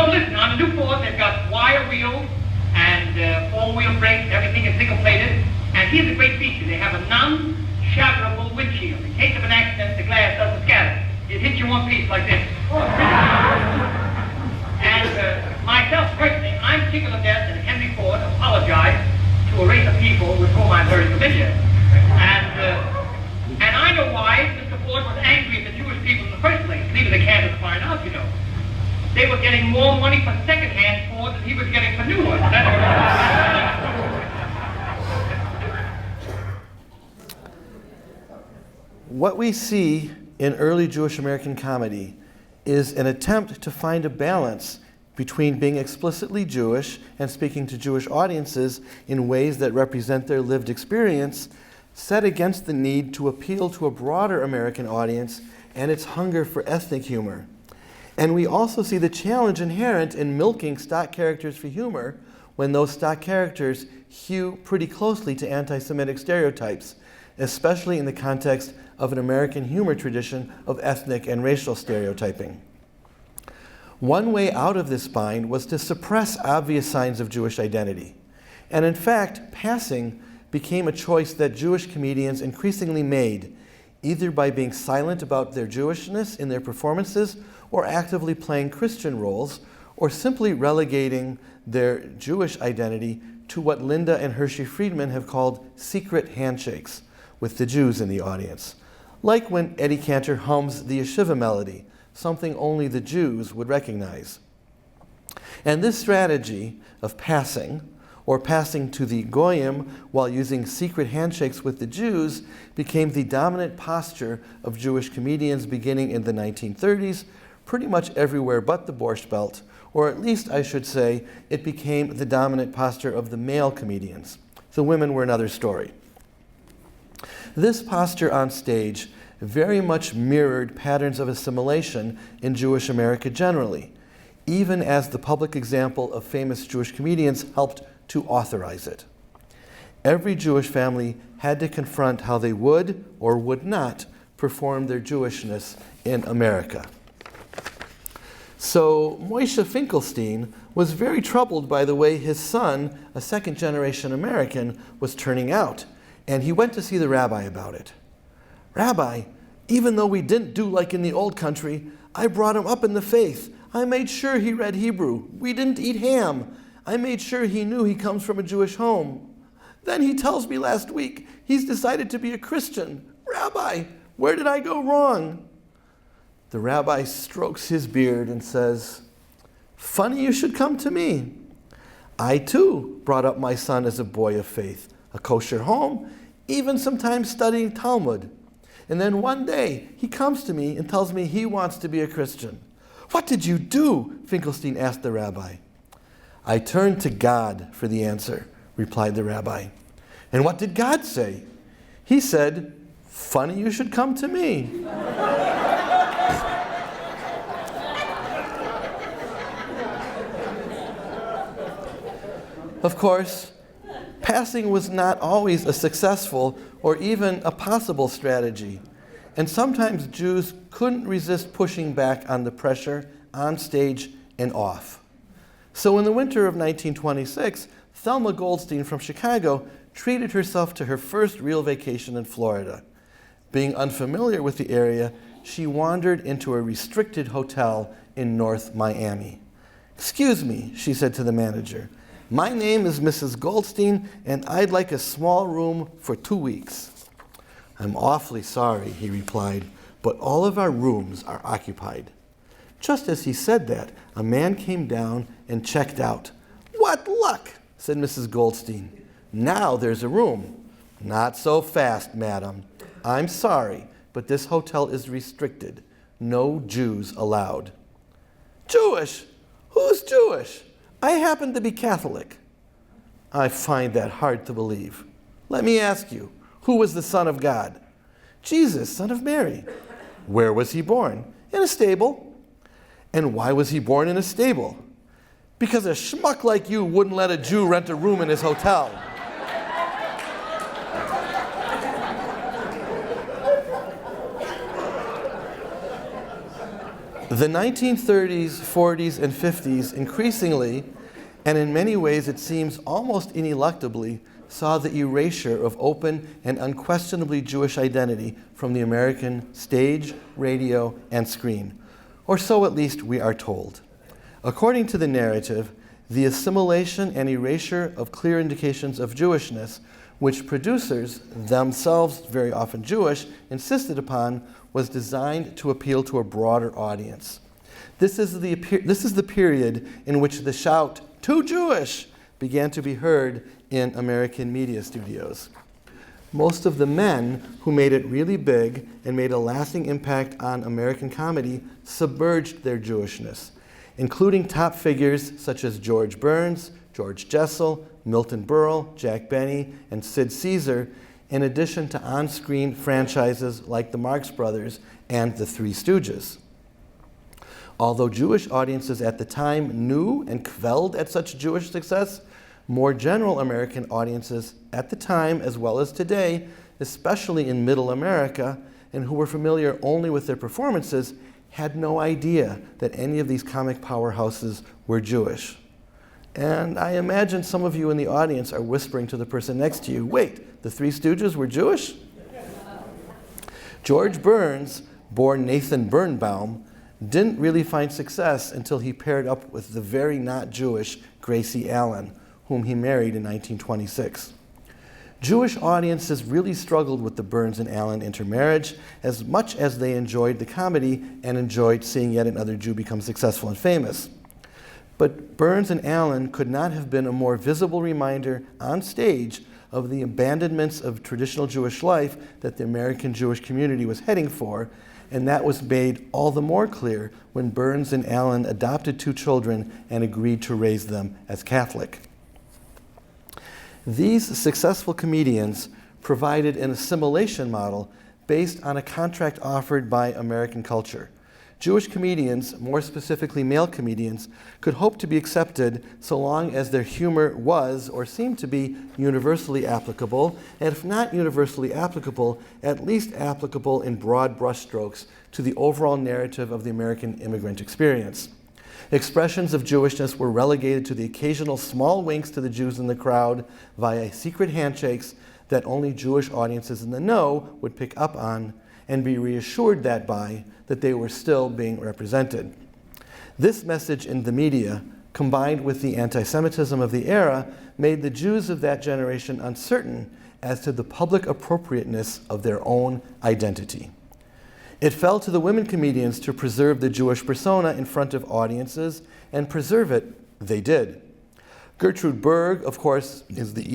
Listen, on the new Ford, they've got wire wheels and four-wheel brakes, everything is single-plated. And here's a great feature. They have a non-shatterable windshield. In case of an accident, the glass doesn't scatter. It hits you one piece like this. And myself, personally, I'm tickled to death that Henry Ford apologized to a race of people with whom I'm very familiar. And I know why Mr. Ford was angry at the Jewish people in the first place, leaving the Cantor to find out, They were getting more money for second-hand Ford than he was getting for new ones. What we see in early Jewish American comedy is an attempt to find a balance between being explicitly Jewish and speaking to Jewish audiences in ways that represent their lived experience, set against the need to appeal to a broader American audience and its hunger for ethnic humor. And we also see the challenge inherent in milking stock characters for humor when those stock characters hew pretty closely to anti-Semitic stereotypes, especially in the context of an American humor tradition of ethnic and racial stereotyping. One way out of this bind was to suppress obvious signs of Jewish identity. And in fact, passing became a choice that Jewish comedians increasingly made, either by being silent about their Jewishness in their performances or actively playing Christian roles, or simply relegating their Jewish identity to what Linda and Hershey Friedman have called secret handshakes with the Jews in the audience. Like when Eddie Cantor hums the yeshiva melody, something only the Jews would recognize. And this strategy of passing, or passing to the Goyim while using secret handshakes with the Jews, became the dominant posture of Jewish comedians beginning in the 1930s, pretty much everywhere but the Borscht Belt, or at least I should say, it became the dominant posture of the male comedians. The women were another story. This posture on stage very much mirrored patterns of assimilation in Jewish America generally, even as the public example of famous Jewish comedians helped to authorize it. Every Jewish family had to confront how they would or would not perform their Jewishness in America. So Moshe Finkelstein was very troubled by the way his son, a second-generation American, was turning out, and he went to see the rabbi about it. "Rabbi, even though we didn't do like in the old country, I brought him up in the faith. I made sure he read Hebrew. We didn't eat ham. I made sure he knew he comes from a Jewish home. Then he tells me last week he's decided to be a Christian. Rabbi, where did I go wrong?" The rabbi strokes his beard and says, "Funny you should come to me. I too brought up my son as a boy of faith, a kosher home, even sometimes studying Talmud. And then one day he comes to me and tells me he wants to be a Christian." "What did you do?" Finkelstein asked the rabbi. "I turned to God for the answer," replied the rabbi. "And what did God say?" "He said, 'Funny you should come to me.'" Of course, passing was not always a successful or even a possible strategy, and sometimes Jews couldn't resist pushing back on the pressure on stage and off. So in the winter of 1926, Thelma Goldstein from Chicago treated herself to her first real vacation in Florida. Being unfamiliar with the area, she wandered into a restricted hotel in North Miami. "Excuse me," she said to the manager. "My name is Mrs. Goldstein, and I'd like a small room for 2 weeks." "I'm awfully sorry," he replied, "but all of our rooms are occupied." Just as he said that, a man came down and checked out. "What luck," said Mrs. Goldstein. "Now there's a room." "Not so fast, madam. I'm sorry, but this hotel is restricted. No Jews allowed." "Jewish? Who's Jewish? I happen to be Catholic." "I find that hard to believe. Let me ask you, who was the Son of God?" "Jesus, son of Mary." "Where was he born?" "In a stable." "And why was he born in a stable?" "Because a schmuck like you wouldn't let a Jew rent a room in his hotel." The 1930s, 40s, and 50s increasingly, and in many ways it seems almost ineluctably, saw the erasure of open and unquestionably Jewish identity from the American stage, radio, and screen. Or so at least we are told. According to the narrative, the assimilation and erasure of clear indications of Jewishness, which producers, themselves very often Jewish, insisted upon, was designed to appeal to a broader audience. This is the period in which the shout, "Too Jewish!" began to be heard in American media studios. Most of the men who made it really big and made a lasting impact on American comedy submerged their Jewishness, including top figures such as George Burns, George Jessel, Milton Berle, Jack Benny, and Sid Caesar, in addition to on-screen franchises like the Marx Brothers and the Three Stooges. Although Jewish audiences at the time knew and quelled at such Jewish success, more general American audiences at the time as well as today, especially in Middle America, and who were familiar only with their performances, had no idea that any of these comic powerhouses were Jewish. And I imagine some of you in the audience are whispering to the person next to you, "Wait, the Three Stooges were Jewish?" George Burns, born Nathan Birnbaum, didn't really find success until he paired up with the very not Jewish Gracie Allen, whom he married in 1926. Jewish audiences really struggled with the Burns and Allen intermarriage as much as they enjoyed the comedy and enjoyed seeing yet another Jew become successful and famous. But Burns and Allen could not have been a more visible reminder on stage of the abandonments of traditional Jewish life that the American Jewish community was heading for, and that was made all the more clear when Burns and Allen adopted 2 children and agreed to raise them as Catholic. These successful comedians provided an assimilation model based on a contract offered by American culture. Jewish comedians, more specifically male comedians, could hope to be accepted so long as their humor was or seemed to be universally applicable, and if not universally applicable, at least applicable in broad brushstrokes to the overall narrative of the American immigrant experience. Expressions of Jewishness were relegated to the occasional small winks to the Jews in the crowd via secret handshakes that only Jewish audiences in the know would pick up on and be reassured that they were still being represented. This message in the media, combined with the anti-Semitism of the era, made the Jews of that generation uncertain as to the public appropriateness of their own identity. It fell to the women comedians to preserve the Jewish persona in front of audiences, and preserve it they did. Gertrude Berg, of course, is the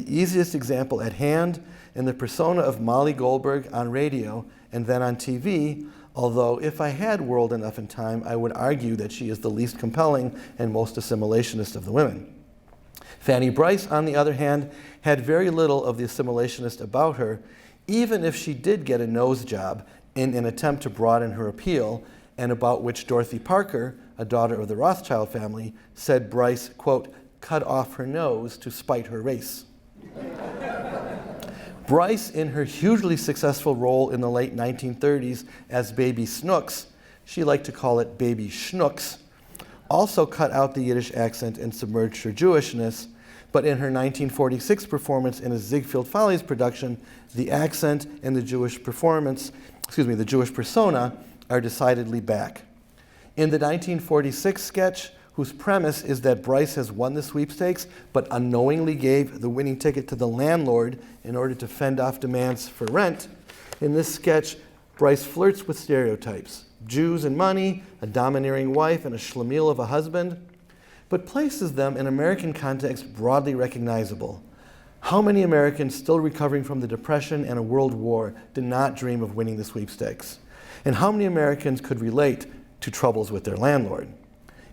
easiest example at hand in the persona of Molly Goldberg on radio and then on TV, although if I had whirled enough in time, I would argue that she is the least compelling and most assimilationist of the women. Fanny Brice, on the other hand, had very little of the assimilationist about her, even if she did get a nose job in an attempt to broaden her appeal, and about which Dorothy Parker, a daughter of the Rothschild family, said Brice, quote, cut off her nose to spite her race. Brice, in her hugely successful role in the late 1930s as Baby Snooks, she liked to call it Baby Schnooks, also cut out the Yiddish accent and submerged her Jewishness, but in her 1946 performance in a Ziegfeld Follies production, the accent and the Jewish persona are decidedly back. In the 1946 sketch, whose premise is that Brice has won the sweepstakes, but unknowingly gave the winning ticket to the landlord in order to fend off demands for rent, in this sketch, Brice flirts with stereotypes: Jews and money, a domineering wife, and a schlemiel of a husband, but places them in American context broadly recognizable. How many Americans still recovering from the Depression and a world war did not dream of winning the sweepstakes? And how many Americans could relate to troubles with their landlord?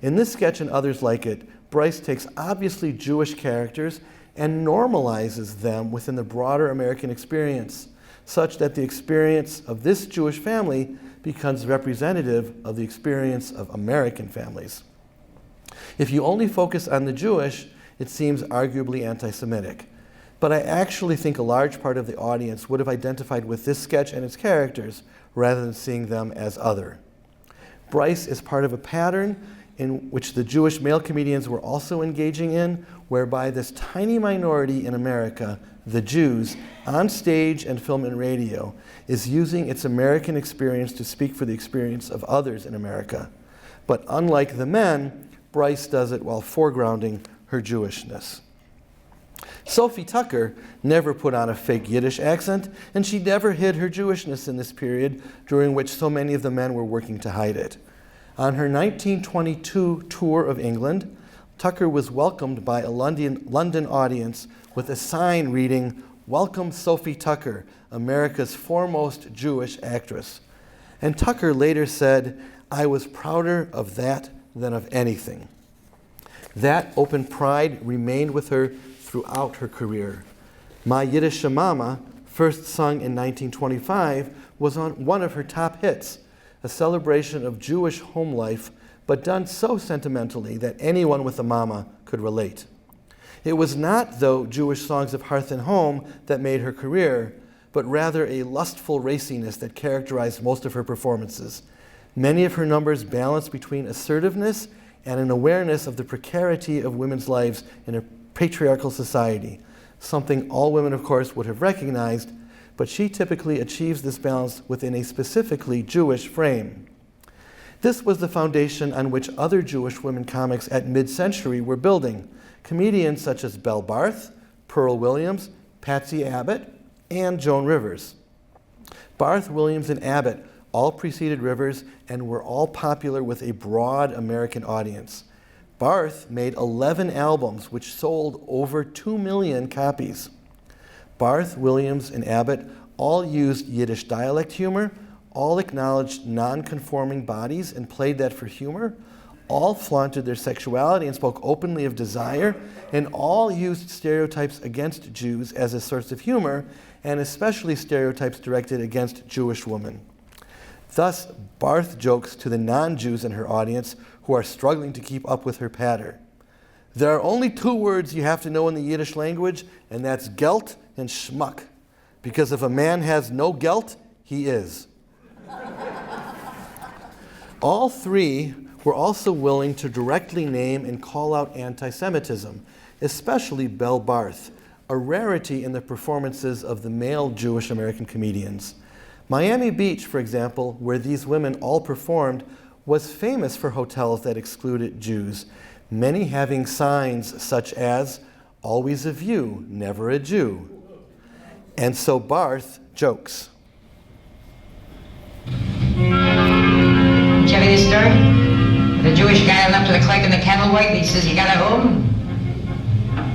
In this sketch and others like it, Brice takes obviously Jewish characters and normalizes them within the broader American experience, such that the experience of this Jewish family becomes representative of the experience of American families. If you only focus on the Jewish, it seems arguably anti-Semitic. But I actually think a large part of the audience would have identified with this sketch and its characters rather than seeing them as other. Brice is part of a pattern in which the Jewish male comedians were also engaging in, whereby this tiny minority in America, the Jews, on stage and film and radio, is using its American experience to speak for the experience of others in America. But unlike the men, Brice does it while foregrounding her Jewishness. Sophie Tucker never put on a fake Yiddish accent, and she never hid her Jewishness in this period during which so many of the men were working to hide it. On her 1922 tour of England, Tucker was welcomed by a London audience with a sign reading, "Welcome Sophie Tucker, America's foremost Jewish actress." And Tucker later said, "I was prouder of that than of anything." That open pride remained with her throughout her career. My Yiddish Mama, first sung in 1925, was on one of her top hits, a celebration of Jewish home life, but done so sentimentally that anyone with a mama could relate. It was not, though, Jewish songs of hearth and home that made her career, but rather a lustful raciness that characterized most of her performances. Many of her numbers balance between assertiveness and an awareness of the precarity of women's lives in a patriarchal society, something all women, of course, would have recognized, but she typically achieves this balance within a specifically Jewish frame. This was the foundation on which other Jewish women comics at mid-century were building, comedians such as Belle Barth, Pearl Williams, Patsy Abbott, and Joan Rivers. Barth, Williams, and Abbott all preceded Rivers and were all popular with a broad American audience. Barth made 11 albums which sold over 2 million copies. Barth, Williams, and Abbott all used Yiddish dialect humor, all acknowledged non-conforming bodies and played that for humor, All flaunted their sexuality and spoke openly of desire, and all used stereotypes against Jews as a source of humor, and especially stereotypes directed against Jewish women. Thus, Barth jokes to the non-Jews in her audience who are struggling to keep up with her patter. There are only 2 words you have to know in the Yiddish language, and that's gelt and schmuck. Because if a man has no gelt, he is. All 3 were also willing to directly name and call out anti-Semitism, especially Belle Barth, a rarity in the performances of the male Jewish American comedians. Miami Beach, for example, where these women all performed, was famous for hotels that excluded Jews, many having signs such as, "Always a view, never a Jew." And so Barth jokes. Did you hear this story? The Jewish guy went up to the clerk in the kennel white and he says, "You got a room?"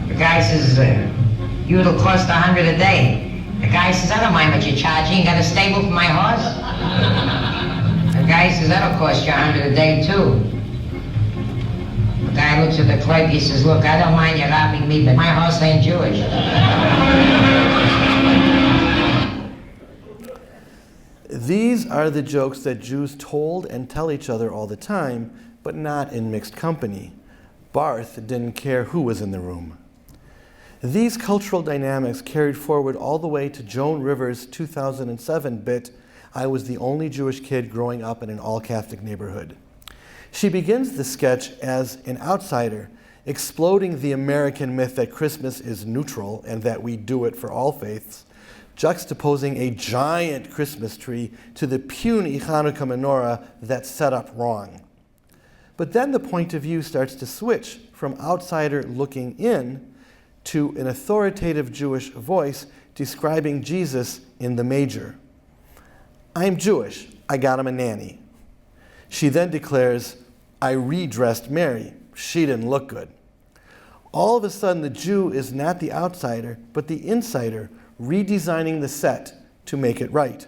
The guy says, "You, it'll cost $100 a day." The guy says, "I don't mind what you charge. You ain't got a stable for my horse?" The guy says, "That'll cost you $100 a day too." The guy looks at the clerk, he says, "Look, I don't mind you robbing me, but my horse ain't Jewish." These are the jokes that Jews told and tell each other all the time, but not in mixed company. Barth didn't care who was in the room. These cultural dynamics carried forward all the way to Joan Rivers' 2007 bit, "I was the only Jewish kid growing up in an all-Catholic neighborhood." She begins the sketch as an outsider, exploding the American myth that Christmas is neutral and that we do it for all faiths, juxtaposing a giant Christmas tree to the puny Hanukkah menorah that's set up wrong. But then the point of view starts to switch from outsider looking in to an authoritative Jewish voice describing Jesus in the major. "I'm Jewish, I got him a nanny." She then declares, "I redressed Mary, she didn't look good." All of a sudden, the Jew is not the outsider, but the insider, redesigning the set to make it right.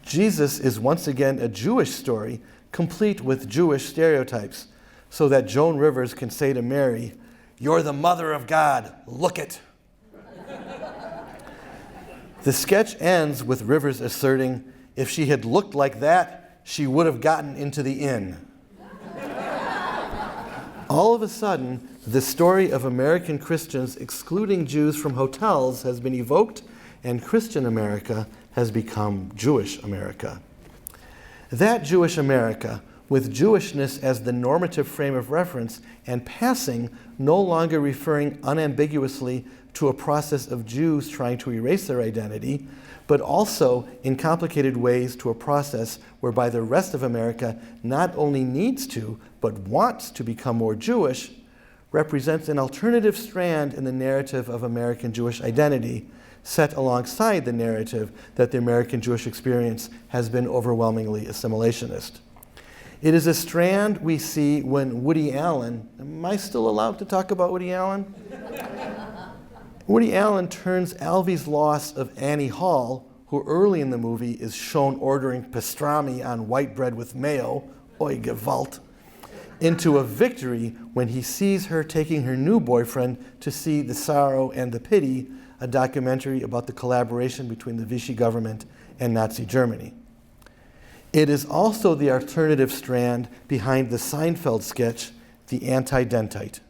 Jesus is once again a Jewish story, complete with Jewish stereotypes, so that Joan Rivers can say to Mary, "You're the mother of God, look it." The sketch ends with Rivers asserting, "If she had looked like that, she would have gotten into the inn." All of a sudden, the story of American Christians excluding Jews from hotels has been evoked, and Christian America has become Jewish America. That Jewish America, with Jewishness as the normative frame of reference and passing no longer referring unambiguously to a process of Jews trying to erase their identity, but also in complicated ways to a process whereby the rest of America not only needs to, but wants to become more Jewish, represents an alternative strand in the narrative of American Jewish identity, set alongside the narrative that the American Jewish experience has been overwhelmingly assimilationist. It is a strand we see when Woody Allen, am I still allowed to talk about Woody Allen? Woody Allen turns Alvy's loss of Annie Hall, who early in the movie is shown ordering pastrami on white bread with mayo, oi gewalt, into a victory when he sees her taking her new boyfriend to see The Sorrow and the Pity, a documentary about the collaboration between the Vichy government and Nazi Germany. It is also the alternative strand behind the Seinfeld sketch, The Anti-Dentite.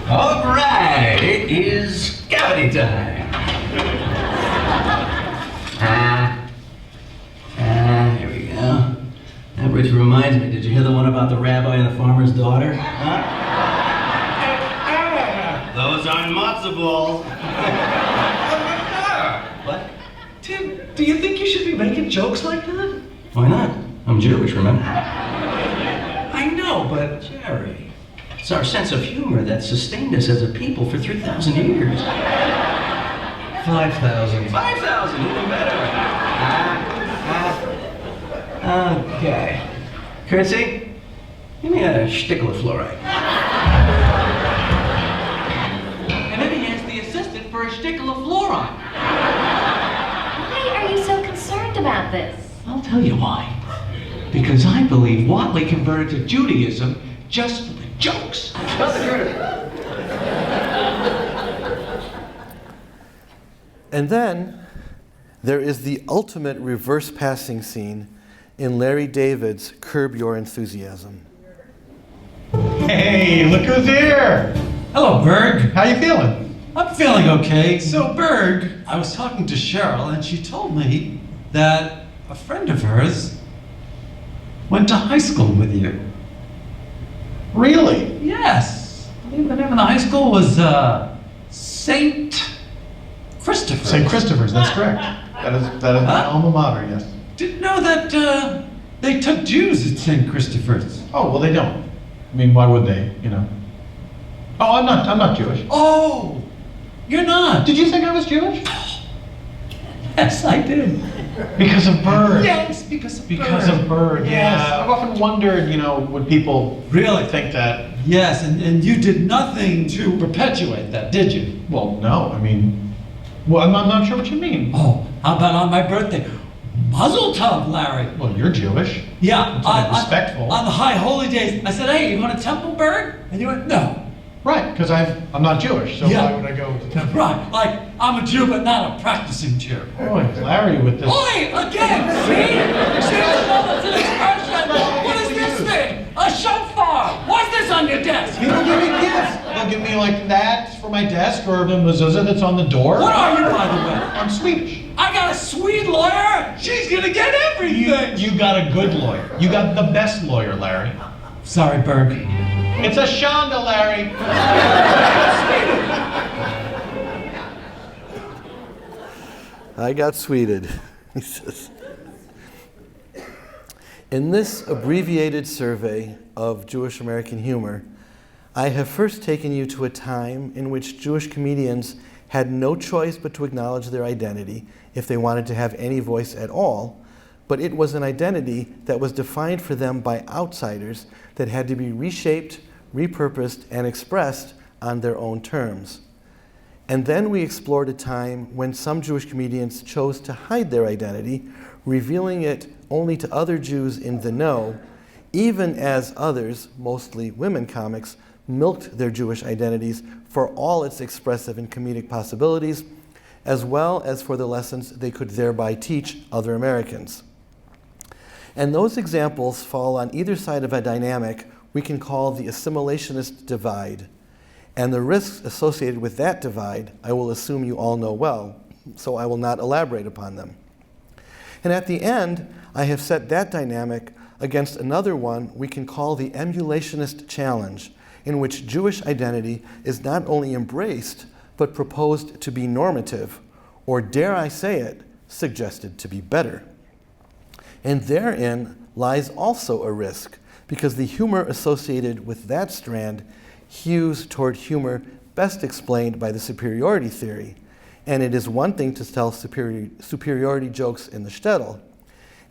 All right, it is cavity time. Here we go. That which reminds me, did you hear the one about the rabbi and the farmer's daughter? Huh? Those aren't matzo balls. What? Tim, do you think you should be making jokes like that? Why not? I'm Jewish, remember? I know, but Jerry. It's our sense of humor that sustained us as a people for 3,000 years. 5,000. 5,000, even better. Okay. Chrissy, give me a shtickle of fluoride. And then he asked the assistant for a shtickle of fluoride. Why are you so concerned about this? I'll tell you why. Because I believe Watley converted to Judaism just for the jokes. And then there is the ultimate reverse passing scene in Larry David's Curb Your Enthusiasm. Hey, look who's here! Hello, Berg. How you feeling? I'm feeling okay. So, Berg, I was talking to Cheryl, and she told me that a friend of hers went to high school with you. Really? Yes. I believe the name of the high school was St. Christopher. St. Christopher's, that's correct. That is my alma mater, yes. Didn't know that they took Jews at St. Christopher's. Oh, well, they don't. I mean, why would they, you know? Oh, I'm not Jewish. Oh, you're not. Did you think I was Jewish? Yes, I did. Because of Bird. Yes, because of Bird. Because of Bird, Yes. yeah. I've often wondered, you know, would people really think that? Yes, and you did nothing to perpetuate that, did you? Well, no, I mean, well, I'm not sure what you mean. Oh, how about on my birthday? Mazel tov, Larry. Well, you're Jewish. Yeah, respectful. On the high holy days, I said, hey, you going to Temple, Berg? And you went, no. Right, because I'm not Jewish, so why would I go to temple? Right, like I'm a Jew, but not a practicing Jew. Boy, Larry with this. Oi, again, see? See the expression? What is this thing? A shofar. Why's this on your desk? People give me gifts. They'll give me like that for my desk or the mezuzah that's on the door. What are you, by the way? I'm Swedish. I got a Swede lawyer. She's gonna get everything. You got a good lawyer. You got the best lawyer, Larry. Sorry, Berg. It's a Shonda, Larry. I got sweeted. He says. In this abbreviated survey of Jewish American humor, I have first taken you to a time in which Jewish comedians had no choice but to acknowledge their identity if they wanted to have any voice at all, but it was an identity that was defined for them by outsiders that had to be reshaped, repurposed, and expressed on their own terms. And then we explored a time when some Jewish comedians chose to hide their identity, revealing it only to other Jews in the know, even as others, mostly women comics, milked their Jewish identities for all its expressive and comedic possibilities, as well as for the lessons they could thereby teach other Americans. And those examples fall on either side of a dynamic we can call the assimilationist divide. And the risks associated with that divide, I will assume you all know well, so I will not elaborate upon them. And at the end, I have set that dynamic against another one we can call the emulationist challenge, in which Jewish identity is not only embraced, but proposed to be normative, or dare I say it, suggested to be better. And therein lies also a risk, because the humor associated with that strand hews toward humor best explained by the superiority theory. And it is one thing to tell superiority jokes in the shtetl,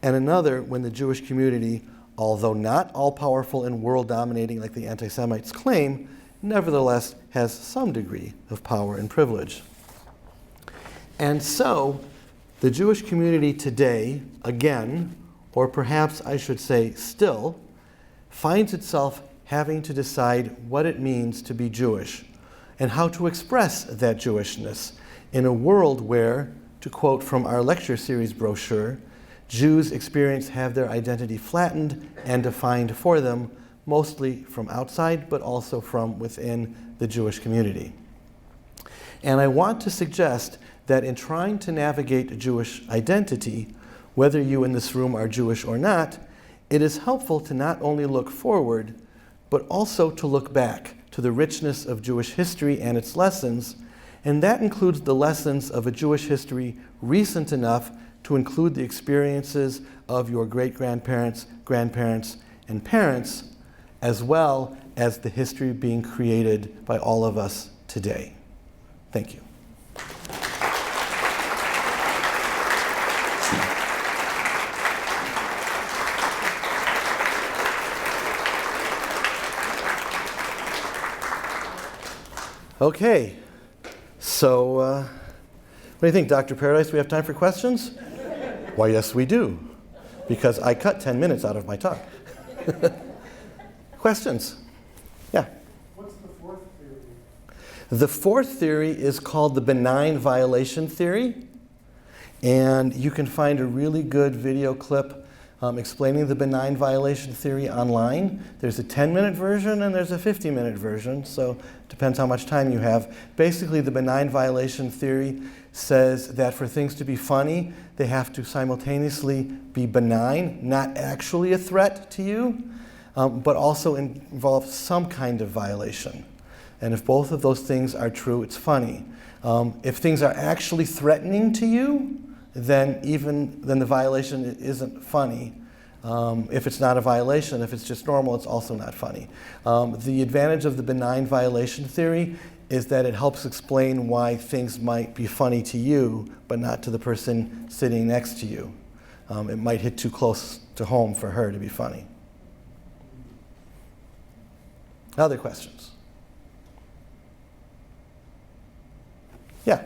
and another when the Jewish community, although not all-powerful and world-dominating like the anti-Semites claim, nevertheless has some degree of power and privilege. And so, the Jewish community today, again, or perhaps I should say still, finds itself having to decide what it means to be Jewish and how to express that Jewishness in a world where, to quote from our lecture series brochure, Jews experience have their identity flattened and defined for them, mostly from outside, but also from within the Jewish community. And I want to suggest that in trying to navigate Jewish identity, whether you in this room are Jewish or not, it is helpful to not only look forward, but also to look back to the richness of Jewish history and its lessons, and that includes the lessons of a Jewish history recent enough to include the experiences of your great-grandparents, grandparents, and parents, as well as the history being created by all of us today. Thank you. Okay, so what do you think, Dr. Paradise? Do we have time for questions? Why, yes, we do. because I cut 10 minutes out of my talk. Questions? Yeah. What's the fourth theory? The fourth theory is called the benign violation theory. And you can find a really good video clip explaining the benign violation theory online. There's a 10-minute version and there's a 50-minute version, so it depends how much time you have. Basically, the benign violation theory says that for things to be funny, they have to simultaneously be benign, not actually a threat to you, but also involve some kind of violation. And if both of those things are true, it's funny. If things are actually threatening to you, then the violation isn't funny. If it's not a violation, if it's just normal, it's also not funny. The advantage of the benign violation theory is that it helps explain why things might be funny to you, but not to the person sitting next to you. It might hit too close to home for her to be funny. Other questions? Yeah.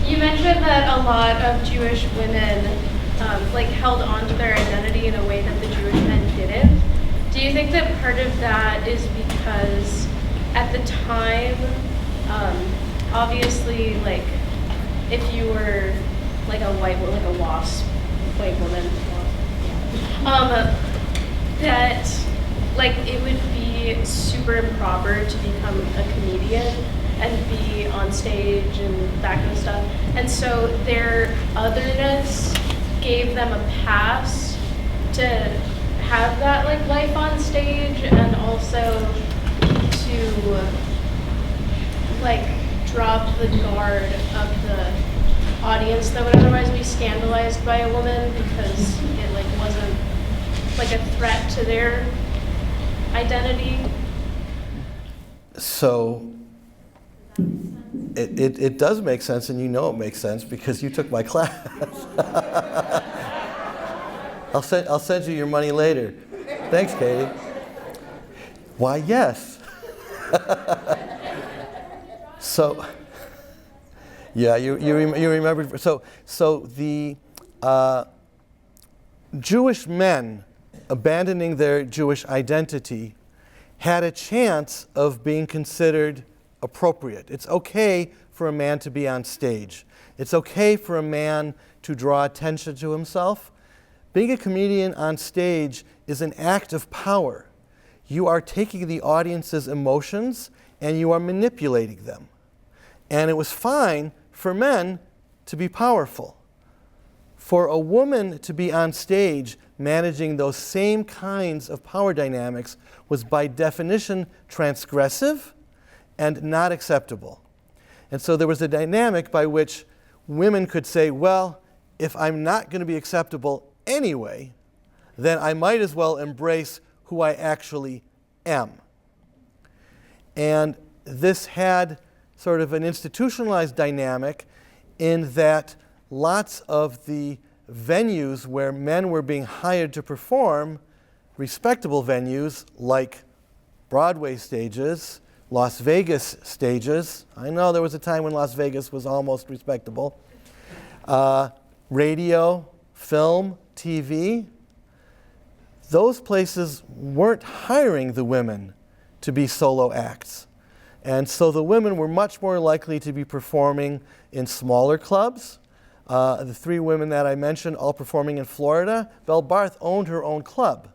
You mentioned that a lot of Jewish women held on to their identity in a way that the Jewish men didn't. Do you think that part of that is because at the time, obviously, if you were a white woman, like a WASP white woman, that it would be super improper to become a comedian and be on stage and that kind of stuff. And so their otherness gave them a pass to have that life on stage, and also to drop the guard of the audience that would otherwise be scandalized by a woman because it wasn't a threat to their identity. So it does make sense, and you know it makes sense because you took my class. I'll send you your money later. Thanks, Katie. Why, yes. So, yeah, you remember. So the Jewish men abandoning their Jewish identity had a chance of being considered appropriate. It's okay for a man to be on stage. It's okay for a man to draw attention to himself. Being a comedian on stage is an act of power. You are taking the audience's emotions and you are manipulating them. And it was fine for men to be powerful. For a woman to be on stage managing those same kinds of power dynamics was by definition transgressive and not acceptable. And so there was a dynamic by which women could say, well, if I'm not going to be acceptable anyway, then I might as well embrace who I actually am. And this had sort of an institutionalized dynamic in that lots of the venues where men were being hired to perform, respectable venues like Broadway stages, Las Vegas stages. I know there was a time when Las Vegas was almost respectable. Radio, film, TV. Those places weren't hiring the women to be solo acts. And so the women were much more likely to be performing in smaller clubs. The three women that I mentioned, all performing in Florida, Belle Barth owned her own club.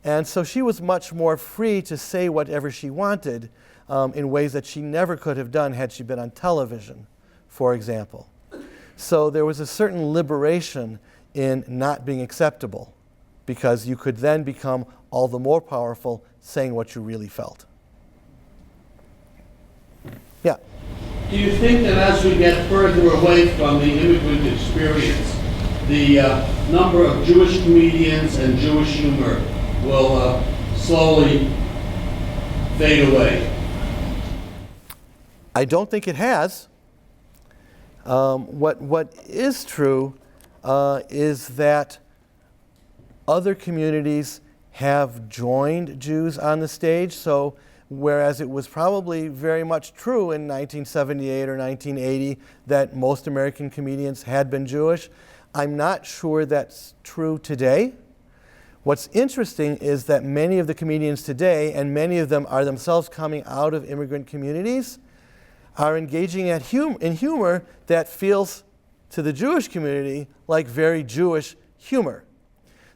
And so she was much more free to say whatever she wanted in ways that she never could have done had she been on television, for example. So there was a certain liberation in not being acceptable because you could then become all the more powerful saying what you really felt. Yeah? Do you think that as we get further away from the immigrant experience, the number of Jewish comedians and Jewish humor will slowly fade away? I don't think it has. What is true is that other communities have joined Jews on the stage. So whereas it was probably very much true in 1978 or 1980 that most American comedians had been Jewish. I'm not sure that's true today. What's interesting is that many of the comedians today, and many of them are themselves coming out of immigrant communities, are engaging in humor that feels to the Jewish community like very Jewish humor.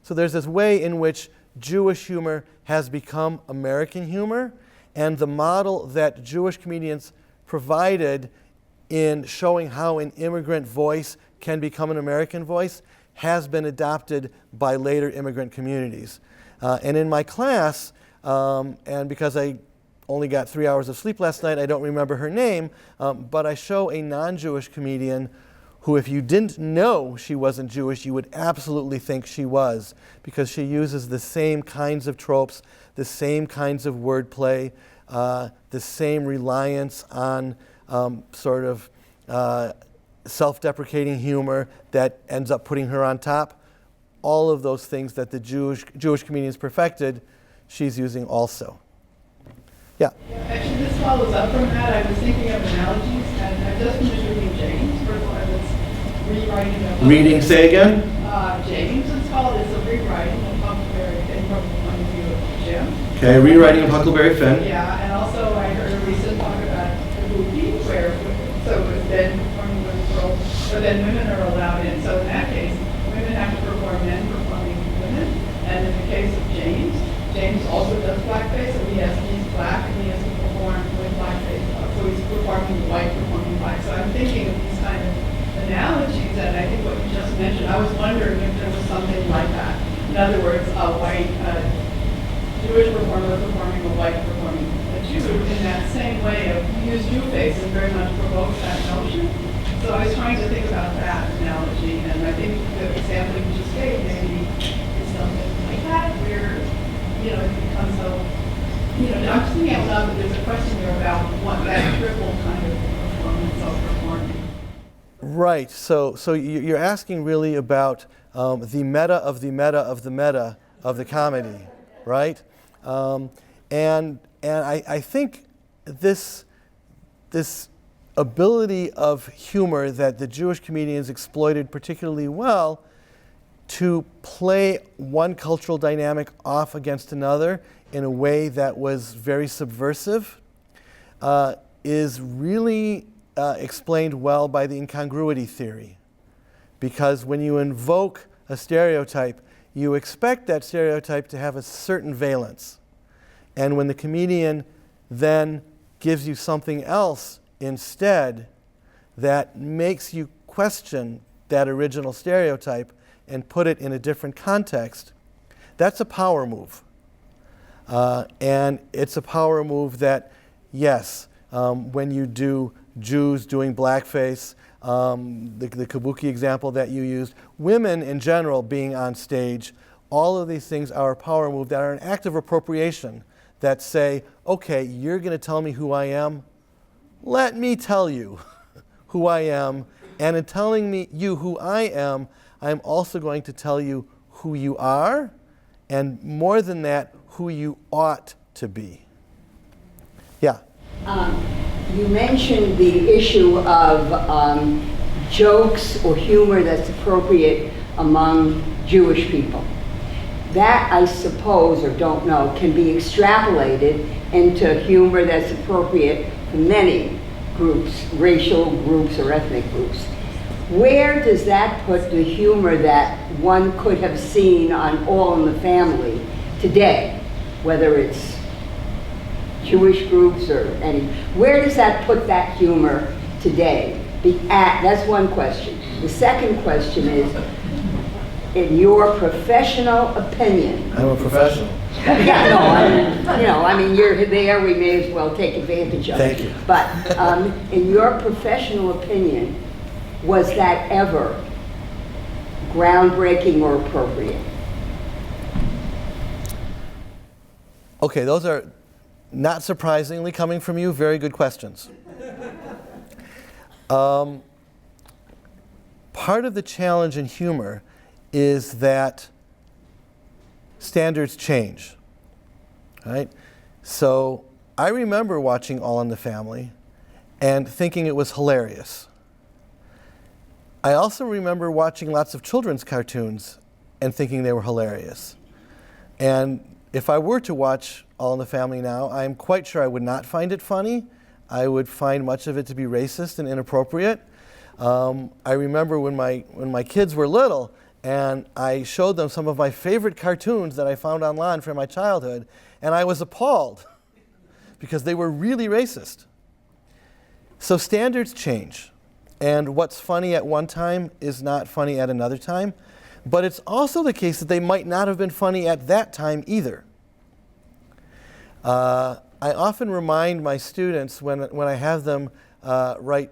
So there's this way in which Jewish humor has become American humor, and the model that Jewish comedians provided in showing how an immigrant voice can become an American voice has been adopted by later immigrant communities. And in my class, and because I only got 3 hours of sleep last night, I don't remember her name, but I show a non-Jewish comedian who, if you didn't know she wasn't Jewish, you would absolutely think she was, because she uses the same kinds of tropes, the same kinds of wordplay, the same reliance on sort of self-deprecating humor that ends up putting her on top. All of those things that the Jewish comedians perfected, she's using also. Yeah? Actually, this follows up from that. I was thinking of analogies, and I just finished reading James. First of all, I was rewriting a Reading, say again? James, it's called. It's a rewriting of Huckleberry Finn from the point of view of Jim. Okay, rewriting of Huckleberry Finn. Yeah, and also I heard a recent talk about Kabuki, where so it was then performing women's roles, but then women are allowed in. So in that case, women have to perform men performing women. And in the case of James, James also does blackface, so he's black and he has to perform with blackface. So he's performing white, performing black. So I'm thinking of these kind of analogies, and I think what you just mentioned, I was wondering if there was something like that. In other words, a white Jewish performer performing a white performing a Jew in that same way of you use Jewface and very much provokes that notion. So I was trying to think about that analogy, and I think the example you just gave maybe is something like that, where it becomes so, I'm just thinking out loud that there's a question there about what that triple kind of performance of performing. Right, so you're asking really about the meta of the meta of the meta of the comedy, right? And I think this ability of humor that the Jewish comedians exploited particularly well to play one cultural dynamic off against another in a way that was very subversive is really explained well by the incongruity theory. Because when you invoke a stereotype, you expect that stereotype to have a certain valence. And when the comedian then gives you something else instead that makes you question that original stereotype and put it in a different context, that's a power move. And it's a power move that, yes, when you do Jews doing blackface, the kabuki example that you used, women in general being on stage, all of these things are a power move that are an act of appropriation that say, okay, you're going to tell me who I am? Let me tell you who I am. And in telling you who I am, I'm also going to tell you who you are, and more than that, who you ought to be. Yeah? You mentioned the issue of jokes or humor that's appropriate among Jewish people. That, I suppose, or don't know, can be extrapolated into humor that's appropriate for many groups, racial groups or ethnic groups. Where does that put the humor that one could have seen on All in the Family today, whether it's Jewish groups or any, where does that put that humor today? That's one question. The second question is, in your professional opinion. I'm a professional. Yeah, I mean, you're there, we may as well take advantage of it. Thank you. But in your professional opinion, was that ever groundbreaking or appropriate? Okay, those are, not surprisingly, coming from you, very good questions. Part of the challenge in humor is that standards change, right? So I remember watching All in the Family and thinking it was hilarious. I also remember watching lots of children's cartoons and thinking they were hilarious. And if I were to watch All in the Family now, I'm quite sure I would not find it funny. I would find much of it to be racist and inappropriate. I remember when my kids were little and I showed them some of my favorite cartoons that I found online from my childhood, and I was appalled because they were really racist. So standards change, and what's funny at one time is not funny at another time, but it's also the case that they might not have been funny at that time either. I often remind my students when I have them write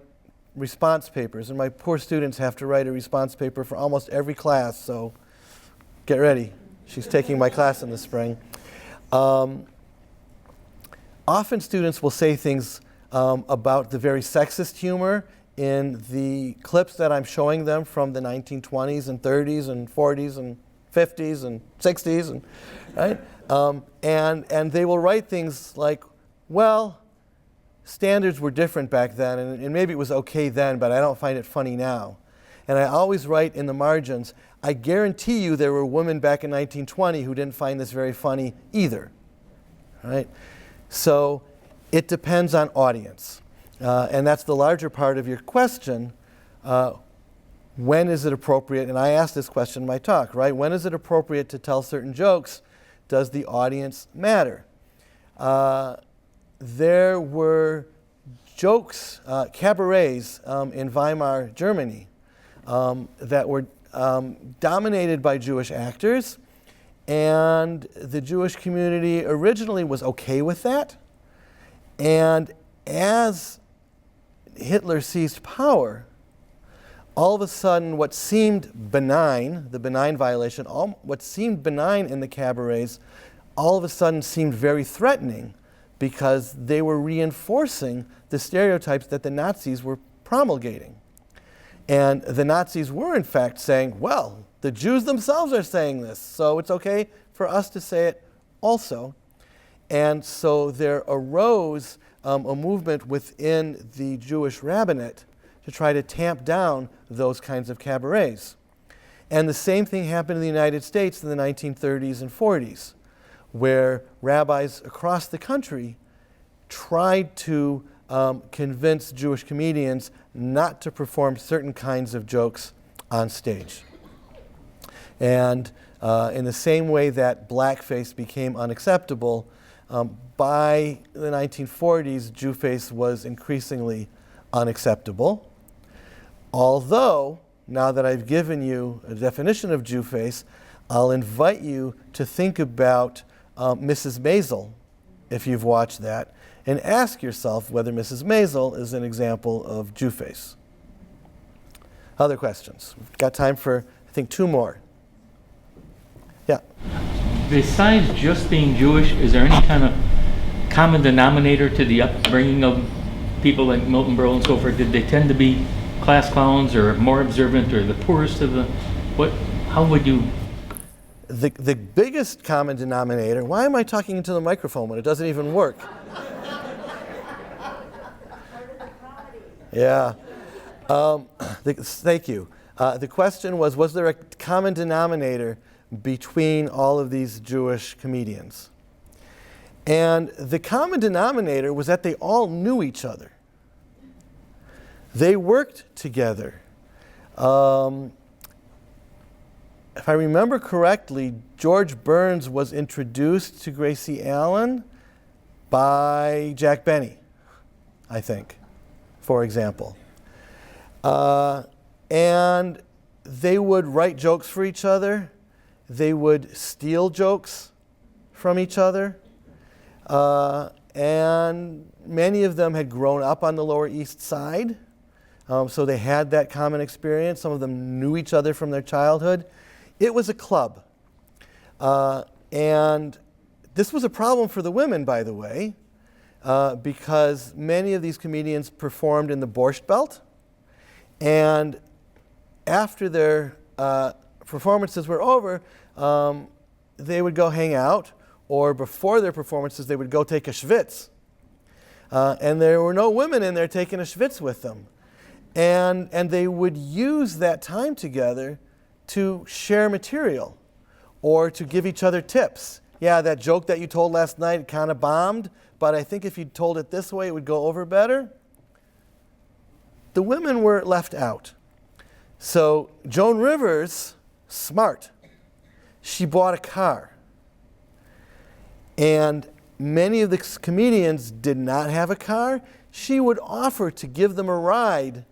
response papers, and my poor students have to write a response paper for almost every class, so get ready. She's taking my class in the spring. Often students will say things about the very sexist humor in the clips that I'm showing them from the 1920s and 30s and 40s and 50s and 60s, and, right? And they will write things like, well, standards were different back then, and maybe it was okay then, but I don't find it funny now. And I always write in the margins, I guarantee you there were women back in 1920 who didn't find this very funny either, right? So it depends on audience. And that's the larger part of your question. When is it appropriate? And I asked this question in my talk, right? When is it appropriate to tell certain jokes? Does the audience matter? There were jokes, cabarets in Weimar, Germany, that were dominated by Jewish actors, and the Jewish community originally was okay with that. And as Hitler seized power, all of a sudden what seemed benign, the benign violation, what seemed benign in the cabarets, all of a sudden seemed very threatening, because they were reinforcing the stereotypes that the Nazis were promulgating. And the Nazis were in fact saying, well, the Jews themselves are saying this, so it's okay for us to say it also. And so there arose a movement within the Jewish rabbinate to try to tamp down those kinds of cabarets. And the same thing happened in the United States in the 1930s and 40s, where rabbis across the country tried to convince Jewish comedians not to perform certain kinds of jokes on stage. And in the same way that blackface became unacceptable, by the 1940s, Jewface was increasingly unacceptable. Although, now that I've given you a definition of Jewface, I'll invite you to think about Mrs. Maisel, if you've watched that, and ask yourself whether Mrs. Maisel is an example of Jewface. Other questions? We've got time for, I think, 2 more. Yeah. Besides just being Jewish, is there any kind of common denominator to the upbringing of people like Milton Berle and so forth? Did they tend to be class clowns or more observant or the poorest of the, how would you? The biggest common denominator, why am I talking into the microphone when it doesn't even work? Yeah. Thank you. The question was there a common denominator between all of these Jewish comedians? And the common denominator was that they all knew each other. They worked together. If I remember correctly, George Burns was introduced to Gracie Allen by Jack Benny, I think, for example. And they would write jokes for each other. They would steal jokes from each other. And many of them had grown up on the Lower East Side, so they had that common experience. Some of them knew each other from their childhood. It was a club. And this was a problem for the women, by the way, because many of these comedians performed in the Borscht Belt. And after their performances were over, they would go hang out, or before their performances, they would go take a schwitz and there were no women in there taking a schwitz with them. And they would use that time together to share material or to give each other tips. Yeah, that joke that you told last night kind of bombed, but I think if you told it this way, it would go over better. The women were left out. So Joan Rivers, smart, she bought a car. And many of the comedians did not have a car. She would offer to give them a ride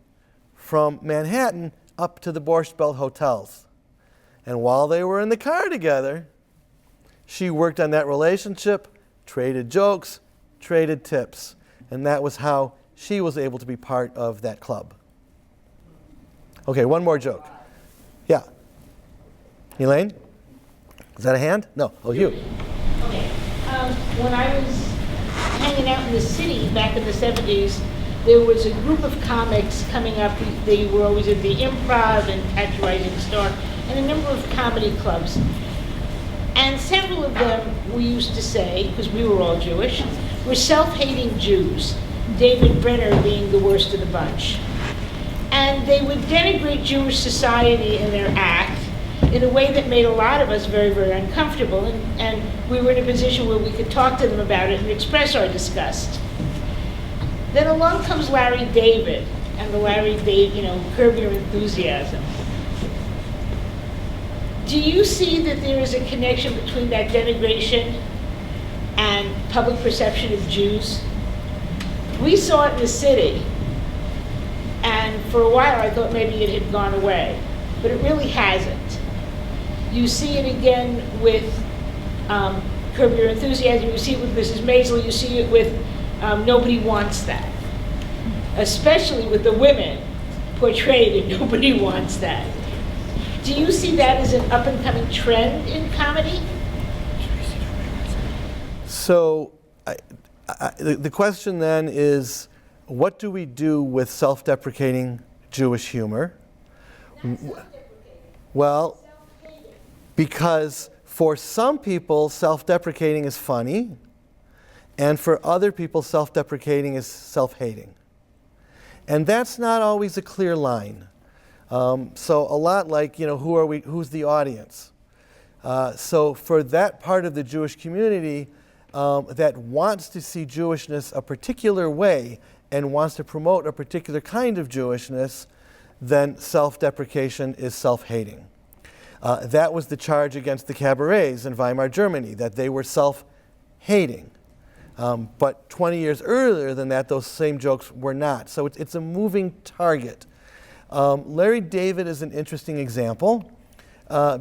from Manhattan up to the Borscht Belt hotels. And while they were in the car together, she worked on that relationship, traded jokes, traded tips. And that was how she was able to be part of that club. Okay, one more joke. Yeah. Elaine? Is that a hand? No. Oh, you. Okay. When I was hanging out in the city back in the 70s, there was a group of comics coming up. They were always at the Improv and Catch a Rising Star, and a number of comedy clubs. And several of them, we used to say, because we were all Jewish, were self-hating Jews, David Brenner being the worst of the bunch. And they would denigrate Jewish society in their act in a way that made a lot of us very, very uncomfortable. And we were in a position where we could talk to them about it and express our disgust. Then along comes Larry David, and the Larry David, Curb Your Enthusiasm. Do you see that there is a connection between that denigration and public perception of Jews? We saw it in the city, and for a while I thought maybe it had gone away, but it really hasn't. You see it again with Curb Your Enthusiasm, you see it with Mrs. Maisel, you see it with Nobody Wants That, especially with the women portrayed in Nobody Wants That. Do you see that as an up-and-coming trend in comedy? So the question then is, what do we do with self-deprecating Jewish humor? Well, because for some people, self-deprecating is funny, and for other people, self-deprecating is self-hating. And that's not always a clear line. So a lot like, who's the audience? So for that part of the Jewish community that wants to see Jewishness a particular way and wants to promote a particular kind of Jewishness, then self-deprecation is self-hating. That was the charge against the cabarets in Weimar Germany, that they were self-hating. But 20 years earlier than that, those same jokes were not. So it's a moving target. Larry David is an interesting example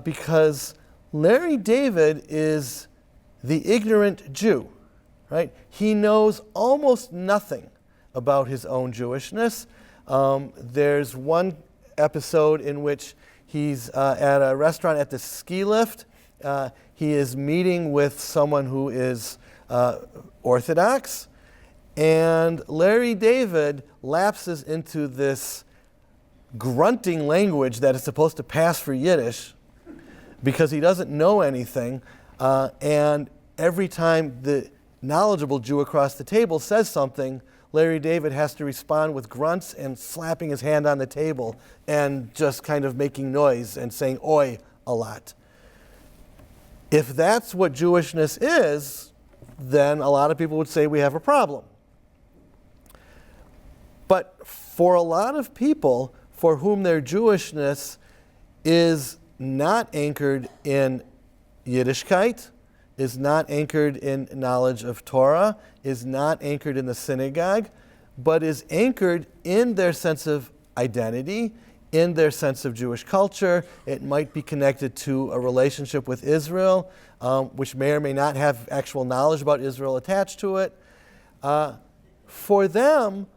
because Larry David is the ignorant Jew, right? He knows almost nothing about his own Jewishness. There's one episode in which he's at a restaurant at the ski lift. He is meeting with someone who is Orthodox, and Larry David lapses into this grunting language that is supposed to pass for Yiddish because he doesn't know anything, and every time the knowledgeable Jew across the table says something, Larry David has to respond with grunts and slapping his hand on the table and just kind of making noise and saying oi a lot. If that's what Jewishness is, then a lot of people would say we have a problem. But for a lot of people for whom their Jewishness is not anchored in Yiddishkeit, is not anchored in knowledge of Torah, is not anchored in the synagogue, but is anchored in their sense of identity, in their sense of Jewish culture. It might be connected to a relationship with Israel, which may or may not have actual knowledge about Israel attached to it. For them,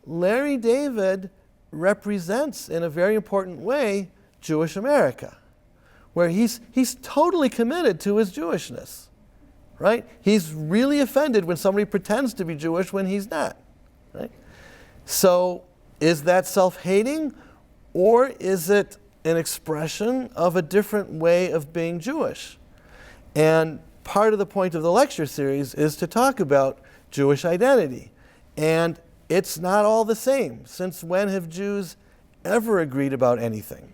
Larry David represents, in a very important way, Jewish America, where he's totally committed to his Jewishness, right? He's really offended when somebody pretends to be Jewish when he's not, right? So is that self-hating, or is it an expression of a different way of being Jewish? And part of the point of the lecture series is to talk about Jewish identity And it's not all the same. Since when have Jews ever agreed about anything?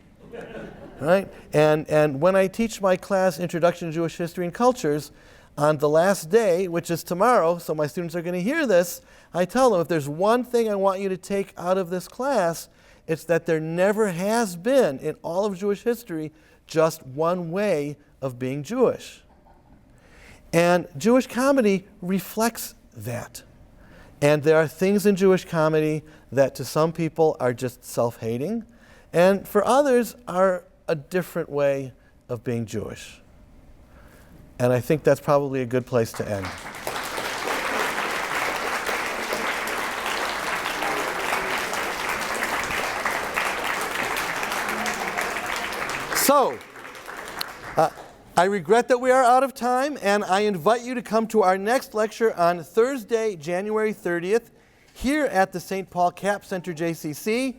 Right? And when I teach my class, Introduction to Jewish History and Cultures, on the last day, which is tomorrow, so my students are going to hear this, I tell them, if there's one thing I want you to take out of this class, it's that there never has been, in all of Jewish history, just one way of being Jewish. And Jewish comedy reflects that. And there are things in Jewish comedy that to some people are just self-hating, and for others are a different way of being Jewish. And I think that's probably a good place to end. So, I regret that we are out of time, and I invite you to come to our next lecture on Thursday, January 30th, here at the St. Paul Capp Center JCC.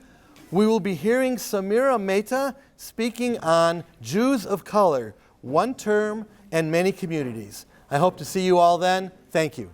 We will be hearing Samira Mehta speaking on Jews of Color, One Term and Many Communities. I hope to see you all then. Thank you.